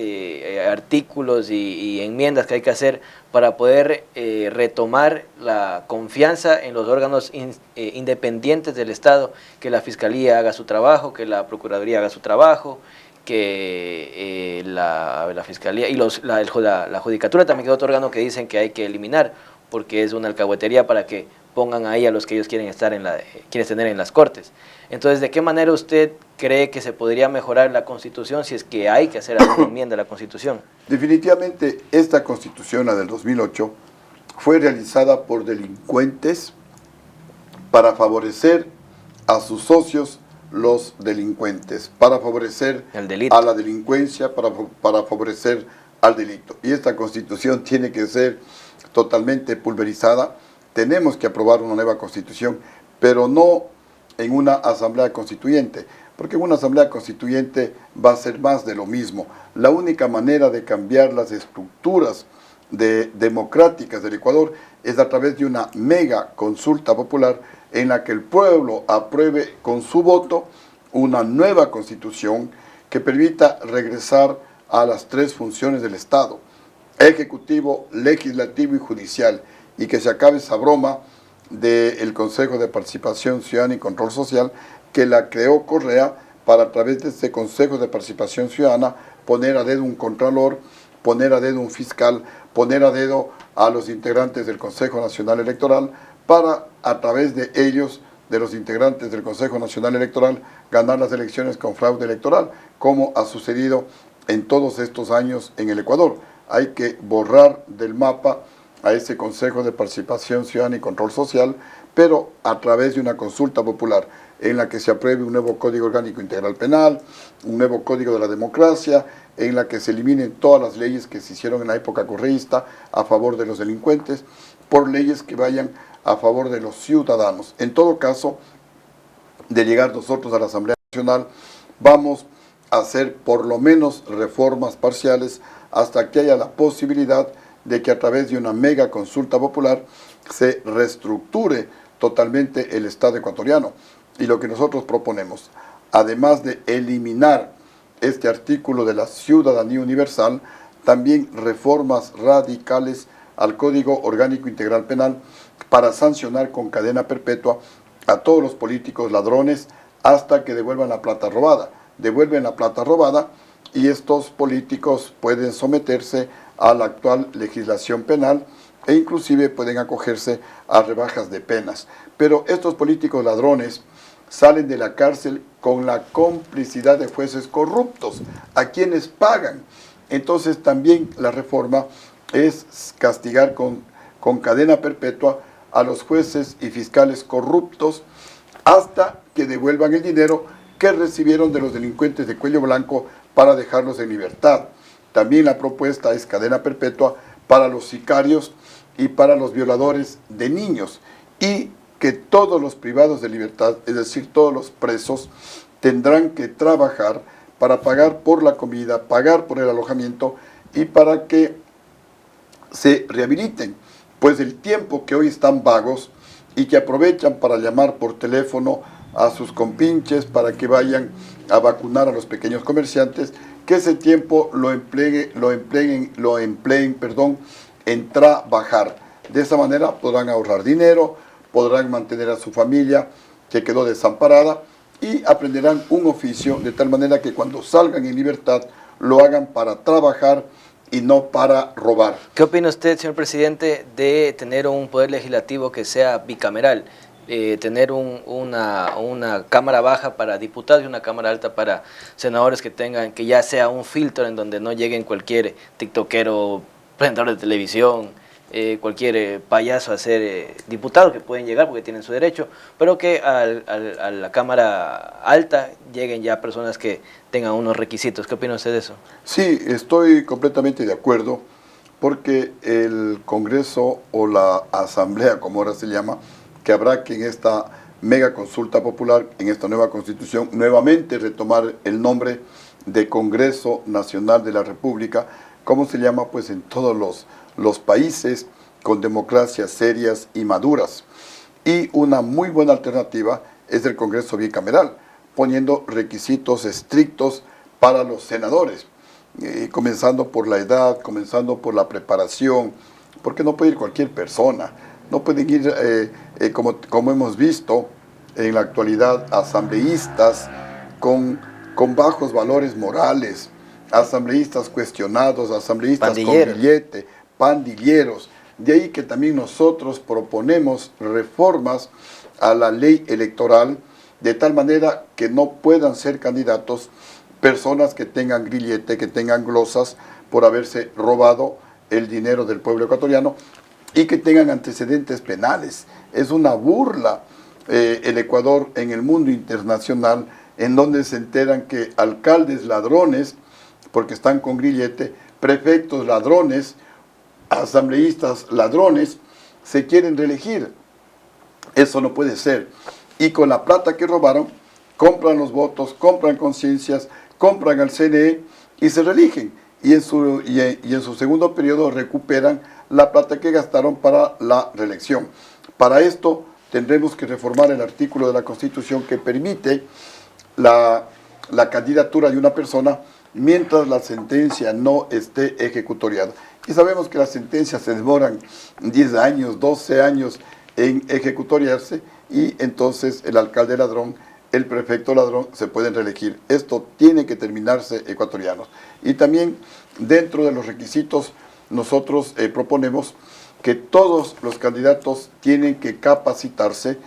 artículos y enmiendas que hay que hacer para poder retomar la confianza en los órganos independientes del Estado, que la Fiscalía haga su trabajo, que la Procuraduría haga su trabajo, que la Fiscalía y la Judicatura también, que es otro órgano que dicen que hay que eliminar, porque es una alcahuetería para que pongan ahí a los que ellos quieren tener en las Cortes. Entonces, ¿de qué manera usted cree que se podría mejorar la Constitución si es que hay que hacer alguna enmienda a la Constitución? Definitivamente, esta Constitución, la del 2008, fue realizada por delincuentes para favorecer a sus socios, los delincuentes, para favorecer a la delincuencia, para favorecer al delito. Y esta Constitución tiene que ser totalmente pulverizada. Tenemos que aprobar una nueva Constitución, pero no en una asamblea constituyente, porque en una asamblea constituyente va a ser más de lo mismo. La única manera de cambiar las estructuras democráticas del Ecuador es a través de una mega consulta popular en la que el pueblo apruebe con su voto una nueva constitución que permita regresar a las tres funciones del Estado: ejecutivo, legislativo y judicial, y que se acabe esa broma del Consejo de Participación Ciudadana y Control Social que la creó Correa para a través de este Consejo de Participación Ciudadana poner a dedo un contralor, poner a dedo un fiscal, poner a dedo a los integrantes del Consejo Nacional Electoral para a través de ellos, de los integrantes del Consejo Nacional Electoral, ganar las elecciones con fraude electoral, como ha sucedido en todos estos años en el Ecuador. Hay que borrar del mapa a ese Consejo de Participación Ciudadana y Control Social, pero a través de una consulta popular en la que se apruebe un nuevo Código Orgánico Integral Penal, un nuevo Código de la Democracia, en la que se eliminen todas las leyes que se hicieron en la época correísta a favor de los delincuentes, por leyes que vayan a favor de los ciudadanos. En todo caso, de llegar nosotros a la Asamblea Nacional, vamos a hacer por lo menos reformas parciales hasta que haya la posibilidad de que a través de una mega consulta popular se reestructure totalmente el Estado ecuatoriano. Y lo que nosotros proponemos, además de eliminar este artículo de la ciudadanía universal, también reformas radicales al Código Orgánico Integral Penal para sancionar con cadena perpetua a todos los políticos ladrones hasta que devuelvan la plata robada. Devuelven la plata robada y estos políticos pueden someterse a la actual legislación penal e inclusive pueden acogerse a rebajas de penas. Pero estos políticos ladrones salen de la cárcel con la complicidad de jueces corruptos, a quienes pagan. Entonces también la reforma es castigar con cadena perpetua a los jueces y fiscales corruptos hasta que devuelvan el dinero que recibieron de los delincuentes de cuello blanco para dejarlos en libertad. También la propuesta es cadena perpetua para los sicarios y para los violadores de niños, y que todos los privados de libertad, es decir, todos los presos, tendrán que trabajar para pagar por la comida, pagar por el alojamiento y para que se rehabiliten, pues el tiempo que hoy están vagos y que aprovechan para llamar por teléfono a sus compinches para que vayan a vacunar a los pequeños comerciantes, que ese tiempo lo empleen en trabajar. De esa manera podrán ahorrar dinero, podrán mantener a su familia que quedó desamparada y aprenderán un oficio de tal manera que cuando salgan en libertad lo hagan para trabajar y no para robar. ¿Qué opina usted, señor presidente, de tener un poder legislativo que sea bicameral? Tener una cámara baja para diputados y una cámara alta para senadores, que ya sea un filtro en donde no lleguen cualquier tiktokero, presentador de televisión, cualquier payaso a ser diputado, que pueden llegar porque tienen su derecho, pero que a la Cámara Alta lleguen ya personas que tengan unos requisitos. ¿Qué opina usted de eso? Sí, estoy completamente de acuerdo, porque el Congreso o la Asamblea, como ahora se llama, que habrá que en esta mega consulta popular, en esta nueva Constitución, nuevamente retomar el nombre de Congreso Nacional de la República, como se llama pues en todos los países con democracias serias y maduras. Y una muy buena alternativa es el Congreso bicameral, poniendo requisitos estrictos para los senadores, comenzando por la edad, comenzando por la preparación, porque no puede ir cualquier persona, no pueden ir, como hemos visto en la actualidad, asambleístas con bajos valores morales, asambleístas cuestionados, asambleístas con billete, pandilleros. De ahí que también nosotros proponemos reformas a la ley electoral de tal manera que no puedan ser candidatos personas que tengan grillete, que tengan glosas por haberse robado el dinero del pueblo ecuatoriano y que tengan antecedentes penales. Es una burla el Ecuador en el mundo internacional, en donde se enteran que alcaldes ladrones, porque están con grillete, prefectos ladrones, asambleístas ladrones, se quieren reelegir. Eso no puede ser. Y con la plata que robaron, compran los votos, compran conciencias, compran al CNE y se reeligen. Y en su segundo periodo recuperan la plata que gastaron para la reelección. Para esto tendremos que reformar el artículo de la Constitución que permite la candidatura de una persona mientras la sentencia no esté ejecutoriada. Y sabemos que las sentencias se demoran 10 años, 12 años en ejecutoriarse y entonces el alcalde ladrón, el prefecto ladrón se pueden reelegir. Esto tiene que terminarse, ecuatorianos. Y también dentro de los requisitos nosotros proponemos que todos los candidatos tienen que capacitarse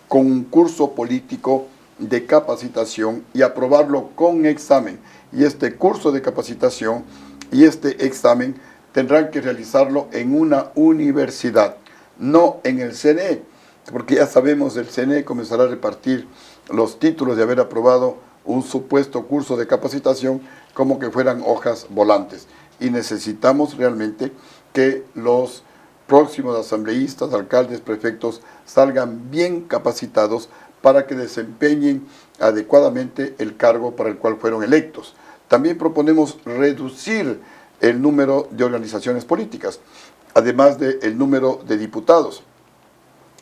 con un curso político de capacitación y aprobarlo con examen. Y este curso de capacitación y este examen tendrán que realizarlo en una universidad, no en el CNE, porque ya sabemos el CNE comenzará a repartir los títulos de haber aprobado un supuesto curso de capacitación como que fueran hojas volantes. Y necesitamos realmente que los próximos asambleístas, alcaldes, prefectos salgan bien capacitados para que desempeñen adecuadamente el cargo para el cual fueron electos. También proponemos reducir el número de organizaciones políticas, además del número de diputados.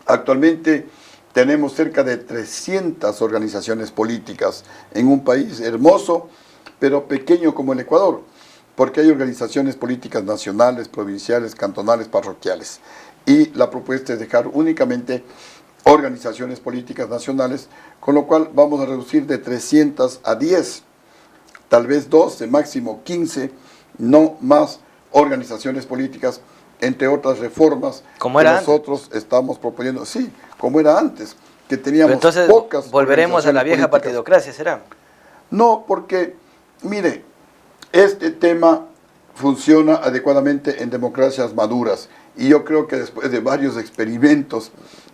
Actualmente tenemos cerca de 300 organizaciones políticas en un país hermoso, pero pequeño como el Ecuador, porque hay organizaciones políticas nacionales, provinciales, cantonales, parroquiales. Y la propuesta es dejar únicamente organizaciones políticas nacionales, con lo cual vamos a reducir de 300 a 10, tal vez 12, máximo 15, no más organizaciones políticas, entre otras reformas como que era nosotros estamos proponiendo. Sí, como era antes, que teníamos Pero entonces pocas volveremos a la organizaciones vieja políticas. partidocracia, ¿será? No, porque, mire, este tema funciona adecuadamente en democracias maduras. Y yo creo que después de varios experimentos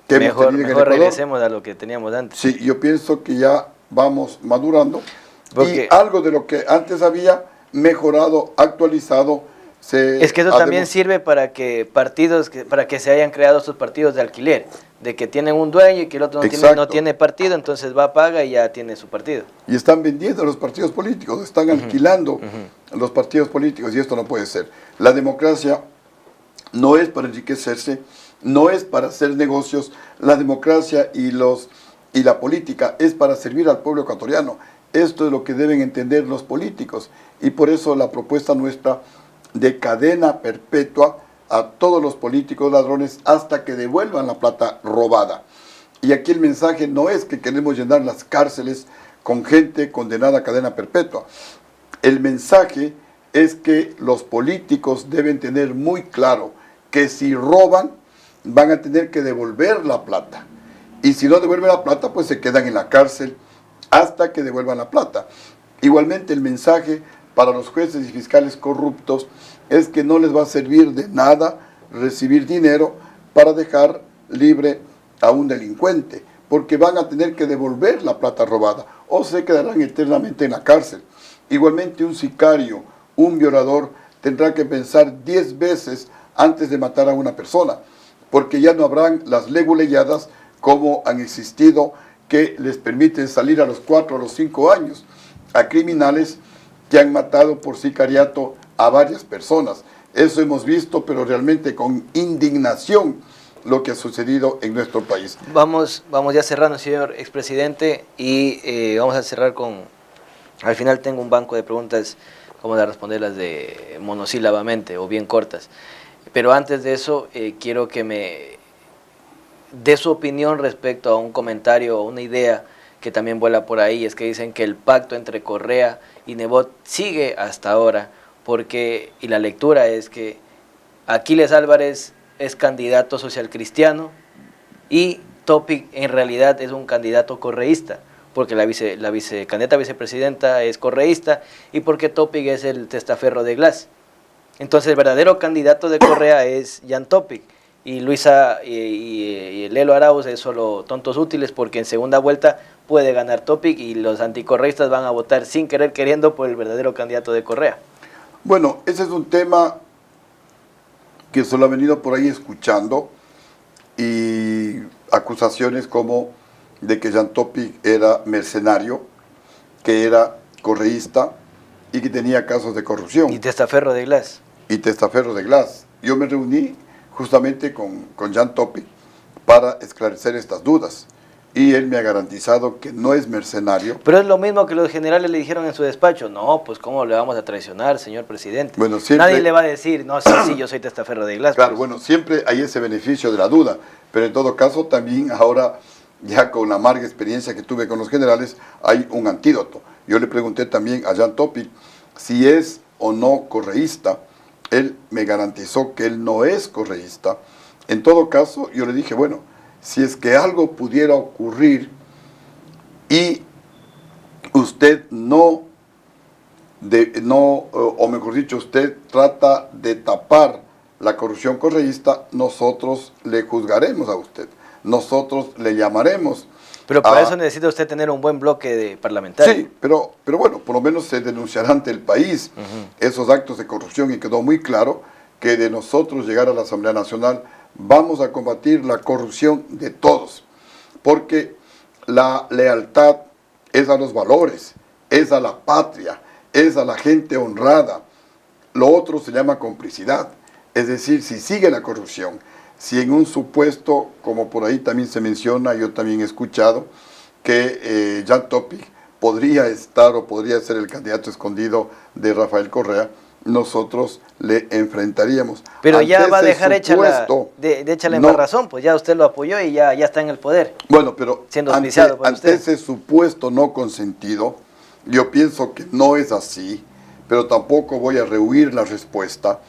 que hemos tenido en el Mejor Ecuador, regresemos a lo que teníamos antes. sí, yo pienso que ya vamos madurando. Porque y algo de lo que antes había mejorado, actualizado, es que eso también sirve para que para que se hayan creado estos partidos de alquiler, de que tienen un dueño y que el otro no tiene partido, entonces va, paga y ya tiene su partido. Y están vendiendo los partidos políticos, están alquilando los partidos políticos, y esto no puede ser. La democracia no es para enriquecerse, no es para hacer negocios. La democracia y la política es para servir al pueblo ecuatoriano. Esto es lo que deben entender los políticos, y por eso la propuesta nuestra de cadena perpetua a todos los políticos ladrones hasta que devuelvan la plata robada. Y aquí el mensaje no es que queremos llenar las cárceles con gente condenada a cadena perpetua. El mensaje es que los políticos deben tener muy claro que si roban van a tener que devolver la plata. Y si no devuelven la plata, pues se quedan en la cárcel hasta que devuelvan la plata. Igualmente el mensaje para los jueces y fiscales corruptos es que no les va a servir de nada recibir dinero para dejar libre a un delincuente, porque van a tener que devolver la plata robada o se quedarán eternamente en la cárcel. Igualmente un sicario, un violador, tendrá que pensar 10 veces antes de matar a una persona, porque ya no habrán las leguleyadas como han existido, que les permiten salir a los 4 o los 5 años a criminales que han matado por sicariato a varias personas. Eso hemos visto, pero realmente con indignación, lo que ha sucedido en nuestro país. Vamos ya cerrando, señor expresidente, y vamos a cerrar con... Al final tengo un banco de preguntas, vamos a responderlas de monosílabamente o bien cortas. Pero antes de eso, quiero que me dé su opinión respecto a un comentario o una idea que también vuela por ahí. Es que dicen que el pacto entre Correa y Nebot sigue hasta ahora, porque, y la lectura es que Aquiles Álvarez es candidato socialcristiano y Topic en realidad es un candidato correísta, porque la candidata a vicepresidenta es correísta y porque Topic es el testaferro de Glass. Entonces el verdadero candidato de Correa es Jan Topic, y Luisa y Lelo Arauz es solo tontos útiles, porque en segunda vuelta puede ganar Topic y los anticorreístas van a votar sin querer queriendo por el verdadero candidato de Correa. Bueno, ese es un tema que se lo ha venido por ahí escuchando, y acusaciones como de que Jan Topic era mercenario, que era correísta y que tenía casos de corrupción. Y testaferro de Glass. Y testaferro de Glass. Yo me reuní justamente con Jan Topic para esclarecer estas dudas. y él me ha garantizado que no es mercenario. Pero es lo mismo que los generales le dijeron en su despacho. No, pues ¿cómo le vamos a traicionar, señor presidente? Bueno, siempre, nadie le va a decir, no, sí, sí, yo soy testaferro de Glass. claro, pues. bueno, siempre hay ese beneficio de la duda, pero en todo caso también ahora, ya con la amarga experiencia que tuve con los generales, hay un antídoto. Yo le pregunté también a Jan Topic si es o no correísta. Él me garantizó que él no es correísta. En todo caso, yo le dije, bueno, si es que algo pudiera ocurrir y usted o mejor dicho, usted trata de tapar la corrupción correísta, nosotros le juzgaremos a usted, nosotros le llamaremos. Pero para eso necesita usted tener un buen bloque de parlamentarios. Sí, pero bueno, por lo menos se denunciará ante el país esos actos de corrupción, y quedó muy claro que de nosotros llegar a la Asamblea Nacional vamos a combatir la corrupción de todos, porque la lealtad es a los valores, es a la patria, es a la gente honrada. Lo otro se llama complicidad, es decir, si sigue la corrupción, si en un supuesto, como por ahí también se menciona, yo también he escuchado, que Jan Topic podría estar o podría ser el candidato escondido de Rafael Correa, nosotros le enfrentaríamos. Pero Ante ya va a ese dejar hecha la no, embarrazón, pues ya usted lo apoyó y ya está en el poder. Bueno, pero siendo auspiciado por ante usted. ese supuesto no consentido, yo pienso que no es así, pero tampoco voy a rehuir la respuesta.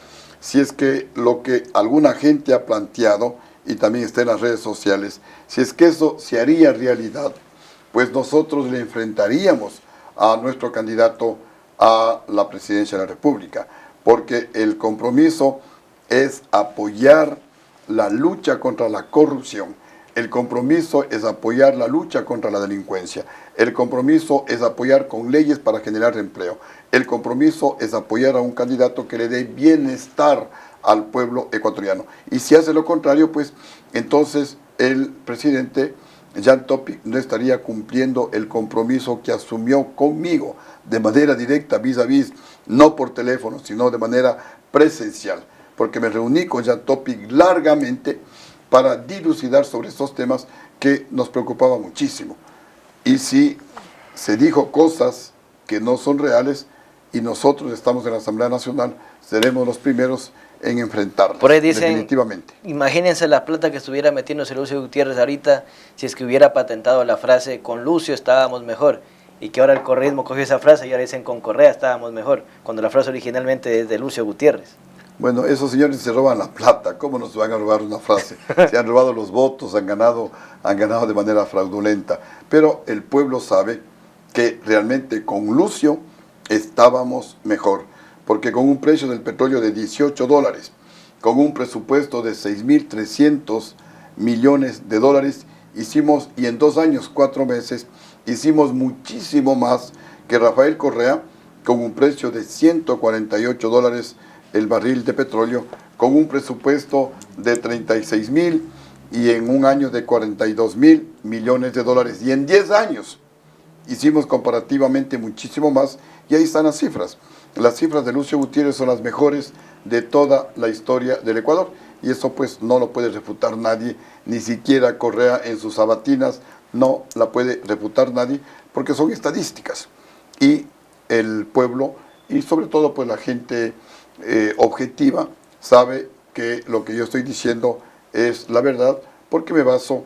Si es que lo que alguna gente ha planteado, y también está en las redes sociales, si es que eso se haría realidad, pues nosotros le enfrentaríamos a nuestro candidato a la presidencia de la República, porque el compromiso es apoyar la lucha contra la corrupción, el compromiso es apoyar la lucha contra la delincuencia, el compromiso es apoyar con leyes para generar empleo, el compromiso es apoyar a un candidato que le dé bienestar al pueblo ecuatoriano. Y si hace lo contrario, pues entonces el presidente Jan Topic no estaría cumpliendo el compromiso que asumió conmigo de manera directa, vis a vis, no por teléfono, sino de manera presencial, porque me reuní con Jan Topic largamente para dilucidar sobre estos temas que nos preocupaban muchísimo. Y si se dijo cosas que no son reales y nosotros estamos en la Asamblea Nacional, seremos los primeros en enfrentarlas. Por ahí dicen, definitivamente. Imagínense la plata que estuviera metiéndose Lucio Gutiérrez ahorita si es que hubiera patentado la frase con Lucio estábamos mejor, y que ahora el correísmo cogió esa frase y ahora dicen con Correa estábamos mejor, cuando la frase originalmente es de Lucio Gutiérrez. Bueno, esos señores se roban la plata. ¿Cómo nos van a robar una frase? Se han robado los votos, han ganado de manera fraudulenta. Pero el pueblo sabe que realmente con Lucio estábamos mejor, porque con un precio del petróleo de $18, con un presupuesto de 6.300 millones de dólares, hicimos, y en 2 años, 4 meses, hicimos muchísimo más que Rafael Correa, con un precio de $148 el barril de petróleo, con un presupuesto de 36.000 y en un año de 42.000 millones de dólares. Y en 10 años hicimos comparativamente muchísimo más, y ahí están las cifras. Las cifras de Lucio Gutiérrez son las mejores de toda la historia del Ecuador, y eso pues no lo puede refutar nadie, ni siquiera Correa en sus sabatinas no la puede refutar nadie, porque son estadísticas. Y el pueblo, y sobre todo pues la gente objetiva, sabe que lo que yo estoy diciendo es la verdad, porque me baso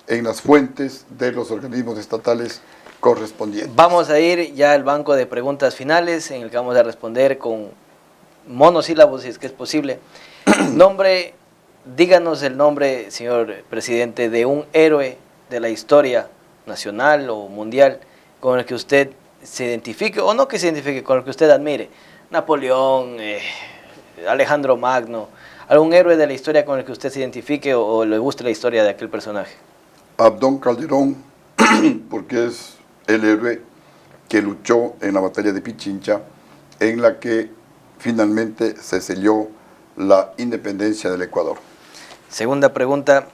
en las fuentes de los organismos estatales correspondientes. Vamos a ir ya al banco de preguntas finales, en el que vamos a responder con monosílabos, si es que es posible. Díganos el nombre, señor presidente, de un héroe de la historia nacional o mundial con el que usted se identifique, o no que se identifique, con el que usted admire. Napoleón, Alejandro Magno, algún héroe de la historia con el que usted se identifique o le guste la historia de aquel personaje. Abdón Calderón, porque es el héroe que luchó en la batalla de Pichincha, en la que finalmente se selló la independencia del Ecuador. Segunda pregunta,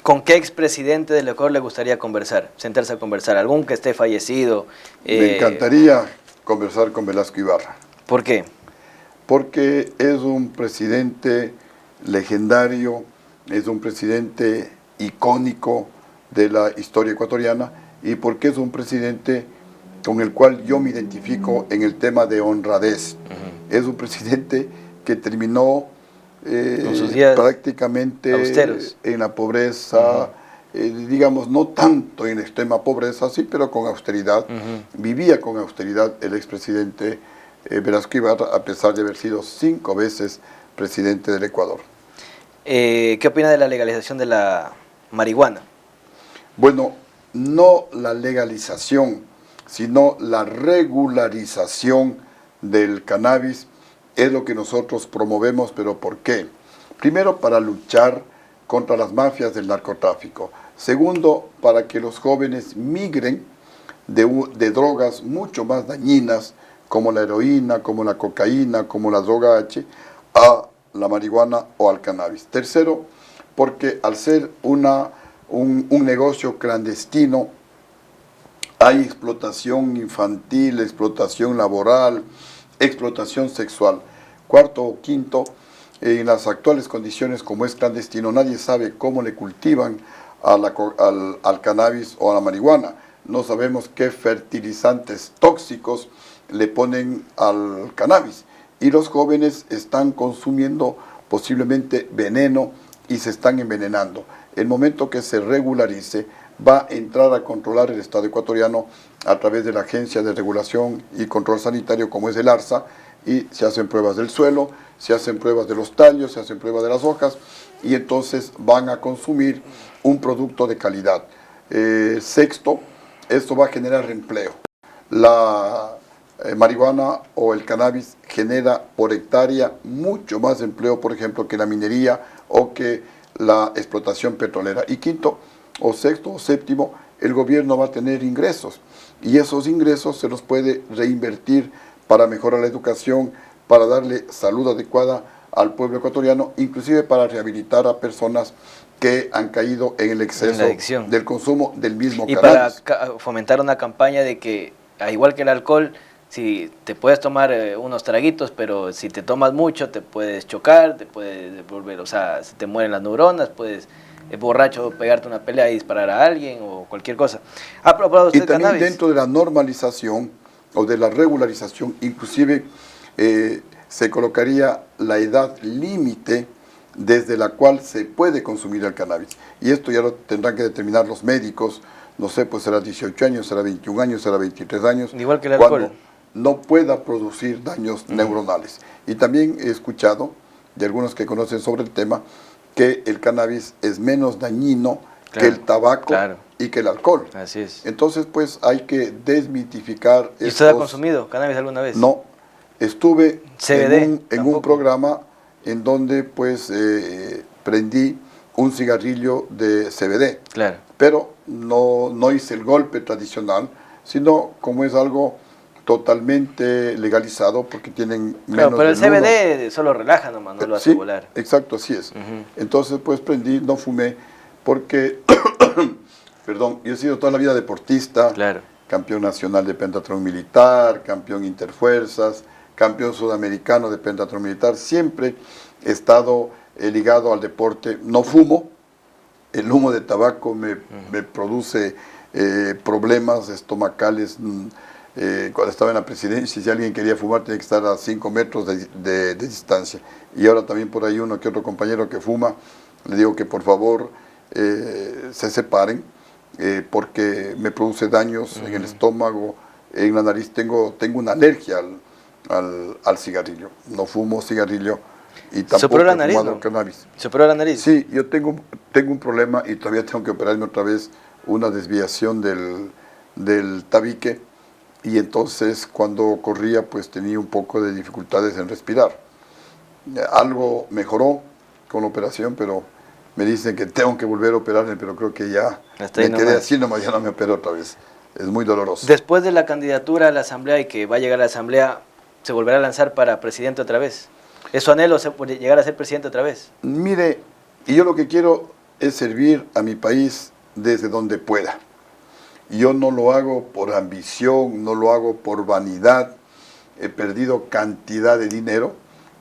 ¿con qué expresidente del Ecuador le gustaría conversar, sentarse a conversar? ¿Algún que esté fallecido? Me encantaría conversar con Velasco Ibarra. ¿Por qué? Porque es un presidente legendario, es un presidente icónico, de la historia ecuatoriana y porque es un presidente con el cual yo me identifico en el tema de honradez. Es un presidente que terminó con sus días prácticamente austeros en la pobreza, digamos, no tanto en extrema pobreza, sí, pero con austeridad. Vivía con austeridad el expresidente Velasco Ibarra, a pesar de haber sido 5 veces presidente del Ecuador. ¿Qué opina de la legalización de la marihuana? Bueno, no la legalización, sino la regularización del cannabis es lo que nosotros promovemos, pero ¿por qué? Primero, para luchar contra las mafias del narcotráfico. Segundo, para que los jóvenes migren de drogas mucho más dañinas, como la heroína, como la cocaína, como la droga H, a la marihuana o al cannabis. Tercero, porque al ser un negocio clandestino, hay explotación infantil, explotación laboral, explotación sexual. Cuarto o quinto, en las actuales condiciones como es clandestino, nadie sabe cómo le cultivan al cannabis o a la marihuana. No sabemos qué fertilizantes tóxicos le ponen al cannabis. Y los jóvenes están consumiendo posiblemente veneno y se están envenenando. El momento que se regularice, va a entrar a controlar el Estado ecuatoriano a través de la Agencia de Regulación y Control Sanitario, como es el ARSA, y se hacen pruebas del suelo, se hacen pruebas de los tallos, se hacen pruebas de las hojas, y entonces van a consumir un producto de calidad. Sexto, esto va a generar empleo. La marihuana o el cannabis genera por hectárea mucho más empleo, por ejemplo, que la minería o que la explotación petrolera. Y quinto, o sexto o séptimo, el gobierno va a tener ingresos y esos ingresos se los puede reinvertir para mejorar la educación, para darle salud adecuada al pueblo ecuatoriano, inclusive para rehabilitar a personas que han caído en el exceso del consumo del mismo cannabis. Y para fomentar una campaña de que, igual que el alcohol, si te puedes tomar unos traguitos, pero si te tomas mucho te puedes chocar, te puedes volver, o sea, se te mueren las neuronas, puedes borracho pegarte una pelea y disparar a alguien o cualquier cosa. ¿Ha probado usted y también cannabis? Dentro de la normalización o de la regularización, inclusive se colocaría la edad límite desde la cual se puede consumir el cannabis. Y esto ya lo tendrán que determinar los médicos, no sé, pues será 18 años, será 21 años, será 23 años. Igual que el alcohol. Cuando no pueda producir daños neuronales. Y también he escuchado de algunos que conocen sobre el tema que el cannabis es menos dañino que el tabaco y que el alcohol. Así es. Entonces, pues hay que desmitificar. ¿Y usted ha consumido cannabis alguna vez? No, estuve CBD, en un programa en donde pues prendí un cigarrillo de CBD. Claro. Pero no hice el golpe tradicional, sino como es algo totalmente legalizado porque tienen menos. Claro, pero el del CBD solo relaja nomás, no lo hace sí, volar. Exacto, así es. Entonces pues prendí, no fumé porque, perdón, yo he sido toda la vida deportista, campeón nacional de pentatlón militar, campeón interfuerzas, campeón sudamericano de pentatlón militar, siempre he estado ligado al deporte. No fumo, el humo de tabaco me produce problemas estomacales. Cuando estaba en la presidencia, si alguien quería fumar tenía que estar a 5 metros de distancia. Y ahora también por ahí uno que otro compañero que fuma, le digo que por favor se separen, porque me produce daños en el estómago, en la nariz. Tengo una alergia al cigarrillo. No fumo cigarrillo y tampoco he fumado cannabis. ¿Se operó la nariz? Sí, yo tengo un problema y todavía tengo que operarme otra vez, una desviación del tabique. Y entonces cuando corría pues tenía un poco de dificultades en respirar. Algo mejoró con la operación, pero me dicen que tengo que volver a operarme, pero creo que ya me quedé así nomás, ya no me opero otra vez. Es muy doloroso. Después de la candidatura a la asamblea y que va a llegar a la asamblea, ¿se volverá a lanzar para presidente otra vez? ¿Es su anhelo llegar a ser presidente otra vez? Mire, y yo lo que quiero es servir a mi país desde donde pueda. Yo no lo hago por ambición, no lo hago por vanidad. He perdido cantidad de dinero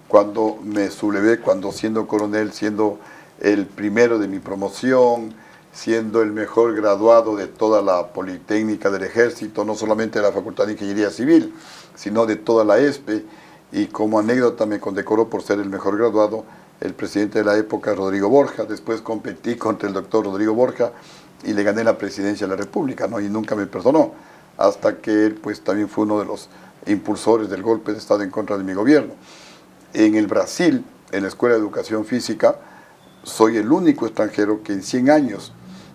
cuando me sublevé, cuando siendo coronel, siendo el primero de mi promoción, siendo el mejor graduado de toda la Politécnica del Ejército, no solamente de la Facultad de Ingeniería Civil, sino de toda la ESPE, y como anécdota me condecoró por ser el mejor graduado el presidente de la época, Rodrigo Borja. Después competí contra el doctor Rodrigo Borja y le gané la presidencia de la República, ¿no? Y nunca me perdonó, hasta que él pues también fue uno de los impulsores del golpe de Estado en contra de mi gobierno. En el Brasil, en la Escuela de Educación Física, soy el único extranjero que en 100 años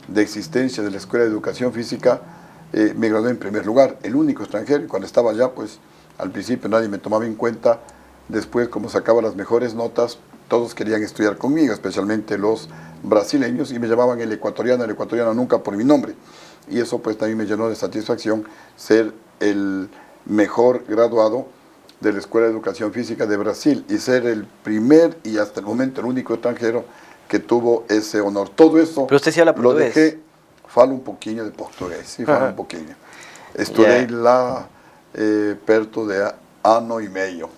de existencia de la Escuela de Educación Física me gradué en primer lugar, el único extranjero. Y cuando estaba allá, pues al principio nadie me tomaba en cuenta. Después, como sacaba las mejores notas, todos querían estudiar conmigo, especialmente los brasileños, y me llamaban el ecuatoriano nunca por mi nombre. Y eso pues también me llenó de satisfacción ser el mejor graduado de la Escuela de Educación Física de Brasil y ser el primer y hasta el momento el único extranjero que tuvo ese honor. Todo eso Pero usted sí habla lo portugués. dejé, falo un poquinho de portugués, sí, falo un poquinho. Estudei lá perto de ano y medio.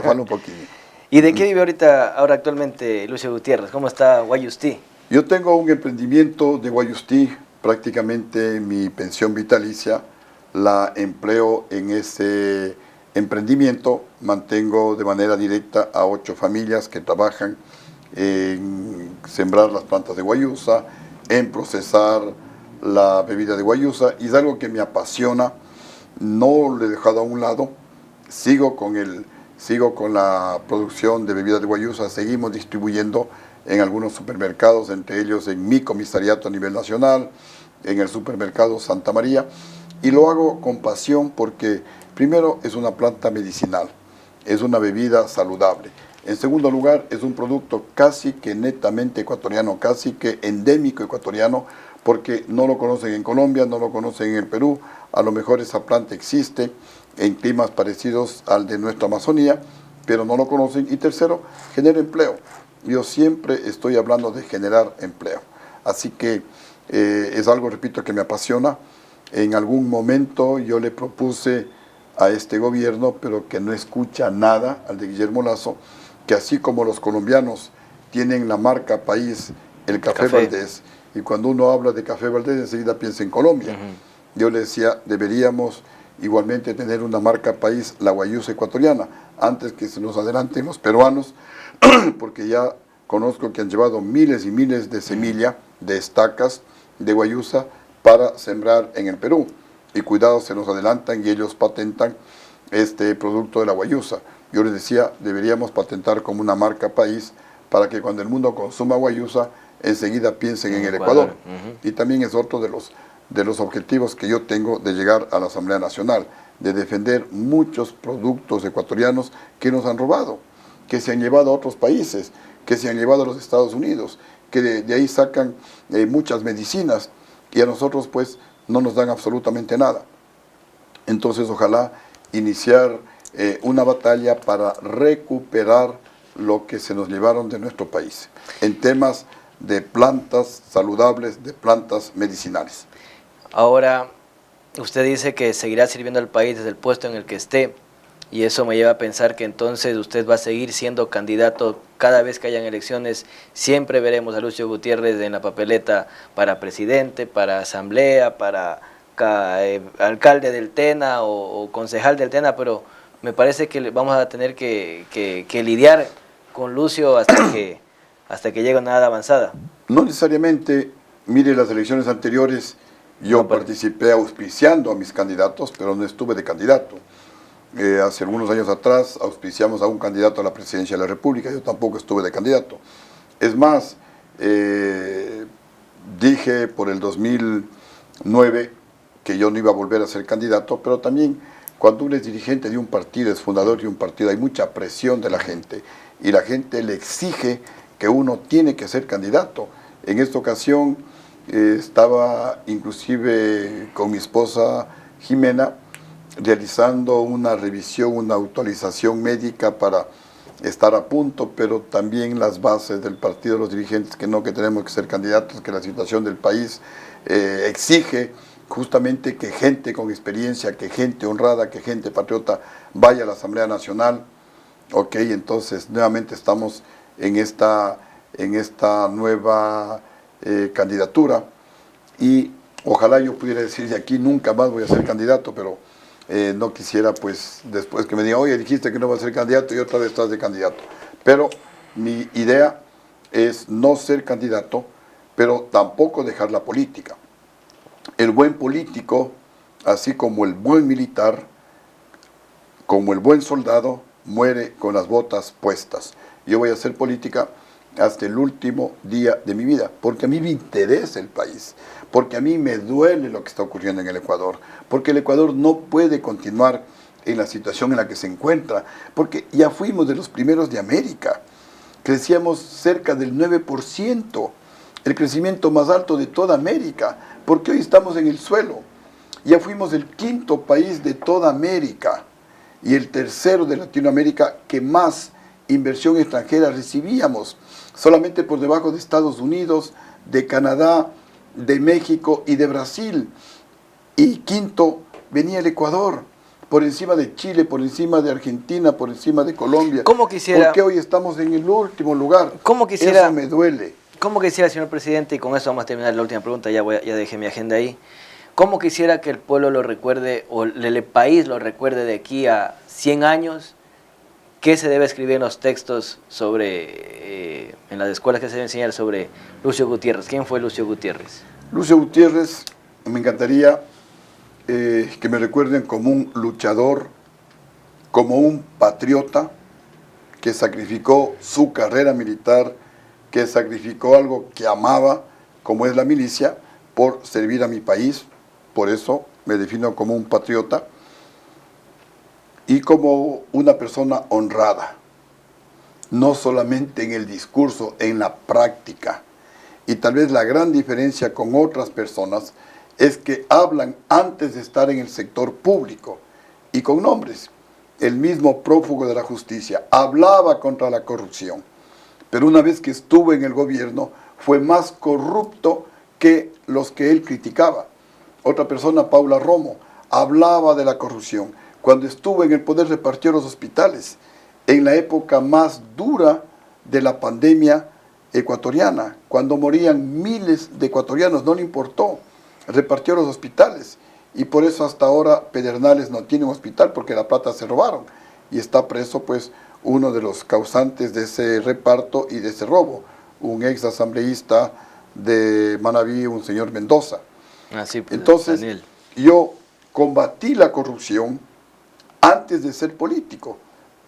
Falo un poquinho. ¿Y de qué vive ahora actualmente Lucio Gutiérrez? ¿Cómo está Guayustí? Yo tengo un emprendimiento de Guayustí, prácticamente mi pensión vitalicia la empleo en ese emprendimiento. Mantengo de manera directa a 8 familias que trabajan en sembrar las plantas de guayusa, en procesar la bebida de guayusa, y es algo que me apasiona. No lo he dejado a un lado, sigo con la producción de bebidas de guayusa, seguimos distribuyendo en algunos supermercados, entre ellos en mi comisariato a nivel nacional, en el supermercado Santa María, y lo hago con pasión porque primero es una planta medicinal, es una bebida saludable. En segundo lugar, es un producto casi que netamente ecuatoriano, casi que endémico ecuatoriano, porque no lo conocen en Colombia, no lo conocen en el Perú. A lo mejor esa planta existe en climas parecidos al de nuestra Amazonía, pero no lo conocen. Y tercero, genera empleo. Yo siempre estoy hablando de generar empleo. Así que es algo, repito, que me apasiona. En algún momento yo le propuse a este gobierno, pero que no escucha nada, al de Guillermo Lasso, que así como los colombianos tienen la marca país, el Café Valdés, y cuando uno habla de Café Valdés enseguida piensa en Colombia. Yo le decía, deberíamos igualmente tener una marca país, la guayusa ecuatoriana, antes que se nos adelanten los peruanos, porque ya conozco que han llevado miles y miles de semillas, de estacas de guayusa para sembrar en el Perú. Y cuidado, se nos adelantan y ellos patentan este producto de la guayusa. Yo les decía, deberíamos patentar como una marca país para que cuando el mundo consuma guayusa, enseguida piensen en el Ecuador. Y también es otro de los objetivos que yo tengo de llegar a la Asamblea Nacional, de defender muchos productos ecuatorianos que nos han robado, que se han llevado a otros países, que se han llevado a los Estados Unidos, que de ahí sacan muchas medicinas y a nosotros pues no nos dan absolutamente nada. Entonces ojalá iniciar una batalla para recuperar lo que se nos llevaron de nuestro país en temas de plantas saludables, de plantas medicinales. Ahora, usted dice que seguirá sirviendo al país desde el puesto en el que esté, y eso me lleva a pensar que entonces usted va a seguir siendo candidato cada vez que hayan elecciones. Siempre veremos a Lucio Gutiérrez en la papeleta para presidente, para asamblea, para alcalde del Tena o concejal del Tena, pero me parece que vamos a tener que lidiar con Lucio hasta que llegue a una edad avanzada. No necesariamente. Mire, las elecciones anteriores yo participé auspiciando a mis candidatos, pero no estuve de candidato. Hace algunos años atrás auspiciamos a un candidato a la presidencia de la República, yo tampoco estuve de candidato. Es más, dije por el 2009 que yo no iba a volver a ser candidato, pero también cuando uno es dirigente de un partido, es fundador de un partido, hay mucha presión de la gente y la gente le exige que uno tiene que ser candidato. En esta ocasión estaba inclusive con mi esposa Jimena realizando una revisión, una actualización médica para estar a punto, pero también las bases del partido, los dirigentes, que tenemos que ser candidatos, que la situación del país exige justamente que gente con experiencia, que gente honrada, que gente patriota vaya a la Asamblea Nacional. Ok, entonces nuevamente estamos en esta nueva candidatura y ojalá yo pudiera decir de aquí nunca más voy a ser candidato, pero no quisiera pues después que me digan, oye, dijiste que no vas a ser candidato y otra vez estás de candidato. Pero mi idea es no ser candidato, pero tampoco dejar la política. El buen político, así como el buen militar, como el buen soldado, muere con las botas puestas. Yo voy a hacer política hasta el último día de mi vida, porque a mí me interesa el país, porque a mí me duele lo que está ocurriendo en el Ecuador, porque el Ecuador no puede continuar en la situación en la que se encuentra, porque ya fuimos de los primeros de América, crecíamos cerca del 9%, el crecimiento más alto de toda América, porque hoy estamos en el suelo. Ya fuimos el 5º país de toda América y el 3º de Latinoamérica que más inversión extranjera recibíamos, solamente por debajo de Estados Unidos, de Canadá, de México y de Brasil. Y 5º venía el Ecuador, por encima de Chile, por encima de Argentina, por encima de Colombia. ¿Cómo quisiera? Porque hoy estamos en el último lugar. ¿Cómo quisiera? Eso me duele. ¿Cómo quisiera, señor presidente, y con eso vamos a terminar la última pregunta, ya dejé mi agenda ahí, cómo quisiera que el pueblo lo recuerde, o el país lo recuerde de aquí a 100 años? ¿Qué se debe escribir en los textos sobre, en las escuelas que se debe enseñar sobre Lucio Gutiérrez? ¿Quién fue Lucio Gutiérrez? Lucio Gutiérrez, me encantaría que me recuerden como un luchador, como un patriota que sacrificó su carrera militar, que sacrificó algo que amaba, como es la milicia, por servir a mi país. Por eso me defino como un patriota y como una persona honrada, no solamente en el discurso, en la práctica. Y tal vez la gran diferencia con otras personas es que hablan antes de estar en el sector público y con nombres. El mismo prófugo de la justicia hablaba contra la corrupción, pero una vez que estuvo en el gobierno fue más corrupto que los que él criticaba. Otra persona, Paula Romo, hablaba de la corrupción. Cuando estuvo en el poder repartió los hospitales, en la época más dura de la pandemia ecuatoriana, cuando morían miles de ecuatorianos, no le importó, repartió los hospitales. Y por eso hasta ahora Pedernales no tiene un hospital, porque la plata se robaron. Y está preso pues uno de los causantes de ese reparto y de ese robo, un ex asambleísta de Manabí, un señor Mendoza. Pues, entonces, Daniel, yo combatí la corrupción antes de ser político.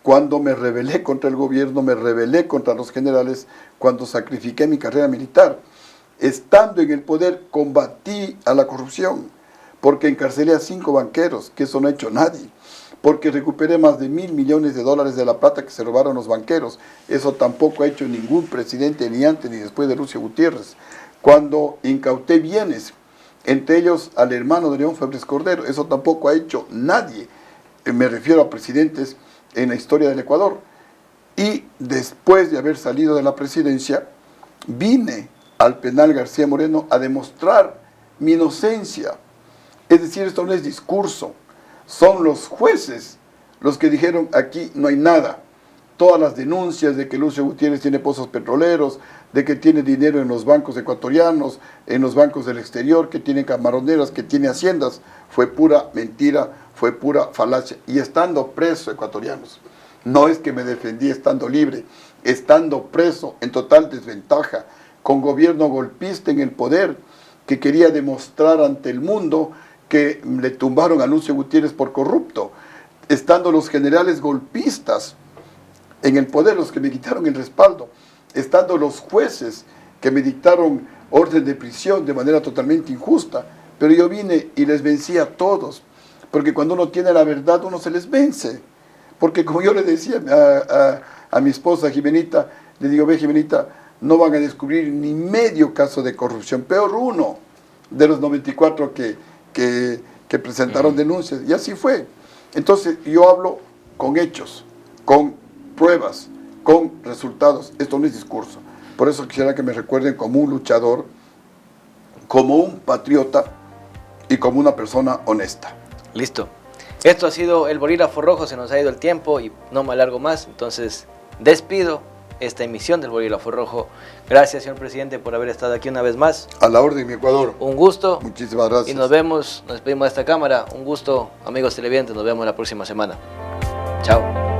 Cuando me rebelé contra el gobierno, me rebelé contra los generales, cuando sacrifiqué mi carrera militar. Estando en el poder, combatí a la corrupción, porque encarcelé a 5 banqueros, que eso no ha hecho nadie, porque recuperé más de $1.000 millones de la plata que se robaron los banqueros. Eso tampoco ha hecho ningún presidente, ni antes ni después de Lucio Gutiérrez. Cuando incauté bienes, entre ellos al hermano de León Febres Cordero, eso tampoco ha hecho nadie. Me refiero a presidentes en la historia del Ecuador. Y después de haber salido de la presidencia, vine al penal García Moreno a demostrar mi inocencia. Es decir, esto no es discurso, son los jueces los que dijeron aquí no hay nada. Todas las denuncias de que Lucio Gutiérrez tiene pozos petroleros, de que tiene dinero en los bancos ecuatorianos, en los bancos del exterior, que tiene camaroneras, que tiene haciendas, fue pura mentira, fue pura falacia. Y estando preso, ecuatorianos, no es que me defendí estando libre, estando preso en total desventaja, con gobierno golpista en el poder, que quería demostrar ante el mundo que le tumbaron a Lucio Gutiérrez por corrupto, estando los generales golpistas en el poder, los que me quitaron el respaldo, estando los jueces que me dictaron orden de prisión de manera totalmente injusta, pero yo vine y les vencí a todos, porque cuando uno tiene la verdad, uno se les vence, porque como yo le decía a mi esposa Jimenita, le digo, ve Jimenita, no van a descubrir ni medio caso de corrupción, peor uno de los 94 que presentaron denuncias, y así fue. Entonces yo hablo con hechos, con pruebas, con resultados. Esto no es discurso. Por eso quisiera que me recuerden como un luchador, como un patriota y como una persona honesta. Listo. Esto ha sido el Bolígrafo Rojo, se nos ha ido el tiempo y no me alargo más, entonces despido esta emisión del Bolígrafo Rojo. Gracias, señor presidente, por haber estado aquí una vez más. A la orden, mi Ecuador. Un gusto. Muchísimas gracias. Y nos vemos, nos despedimos de esta cámara. Un gusto, amigos televidentes, nos vemos la próxima semana. Chao.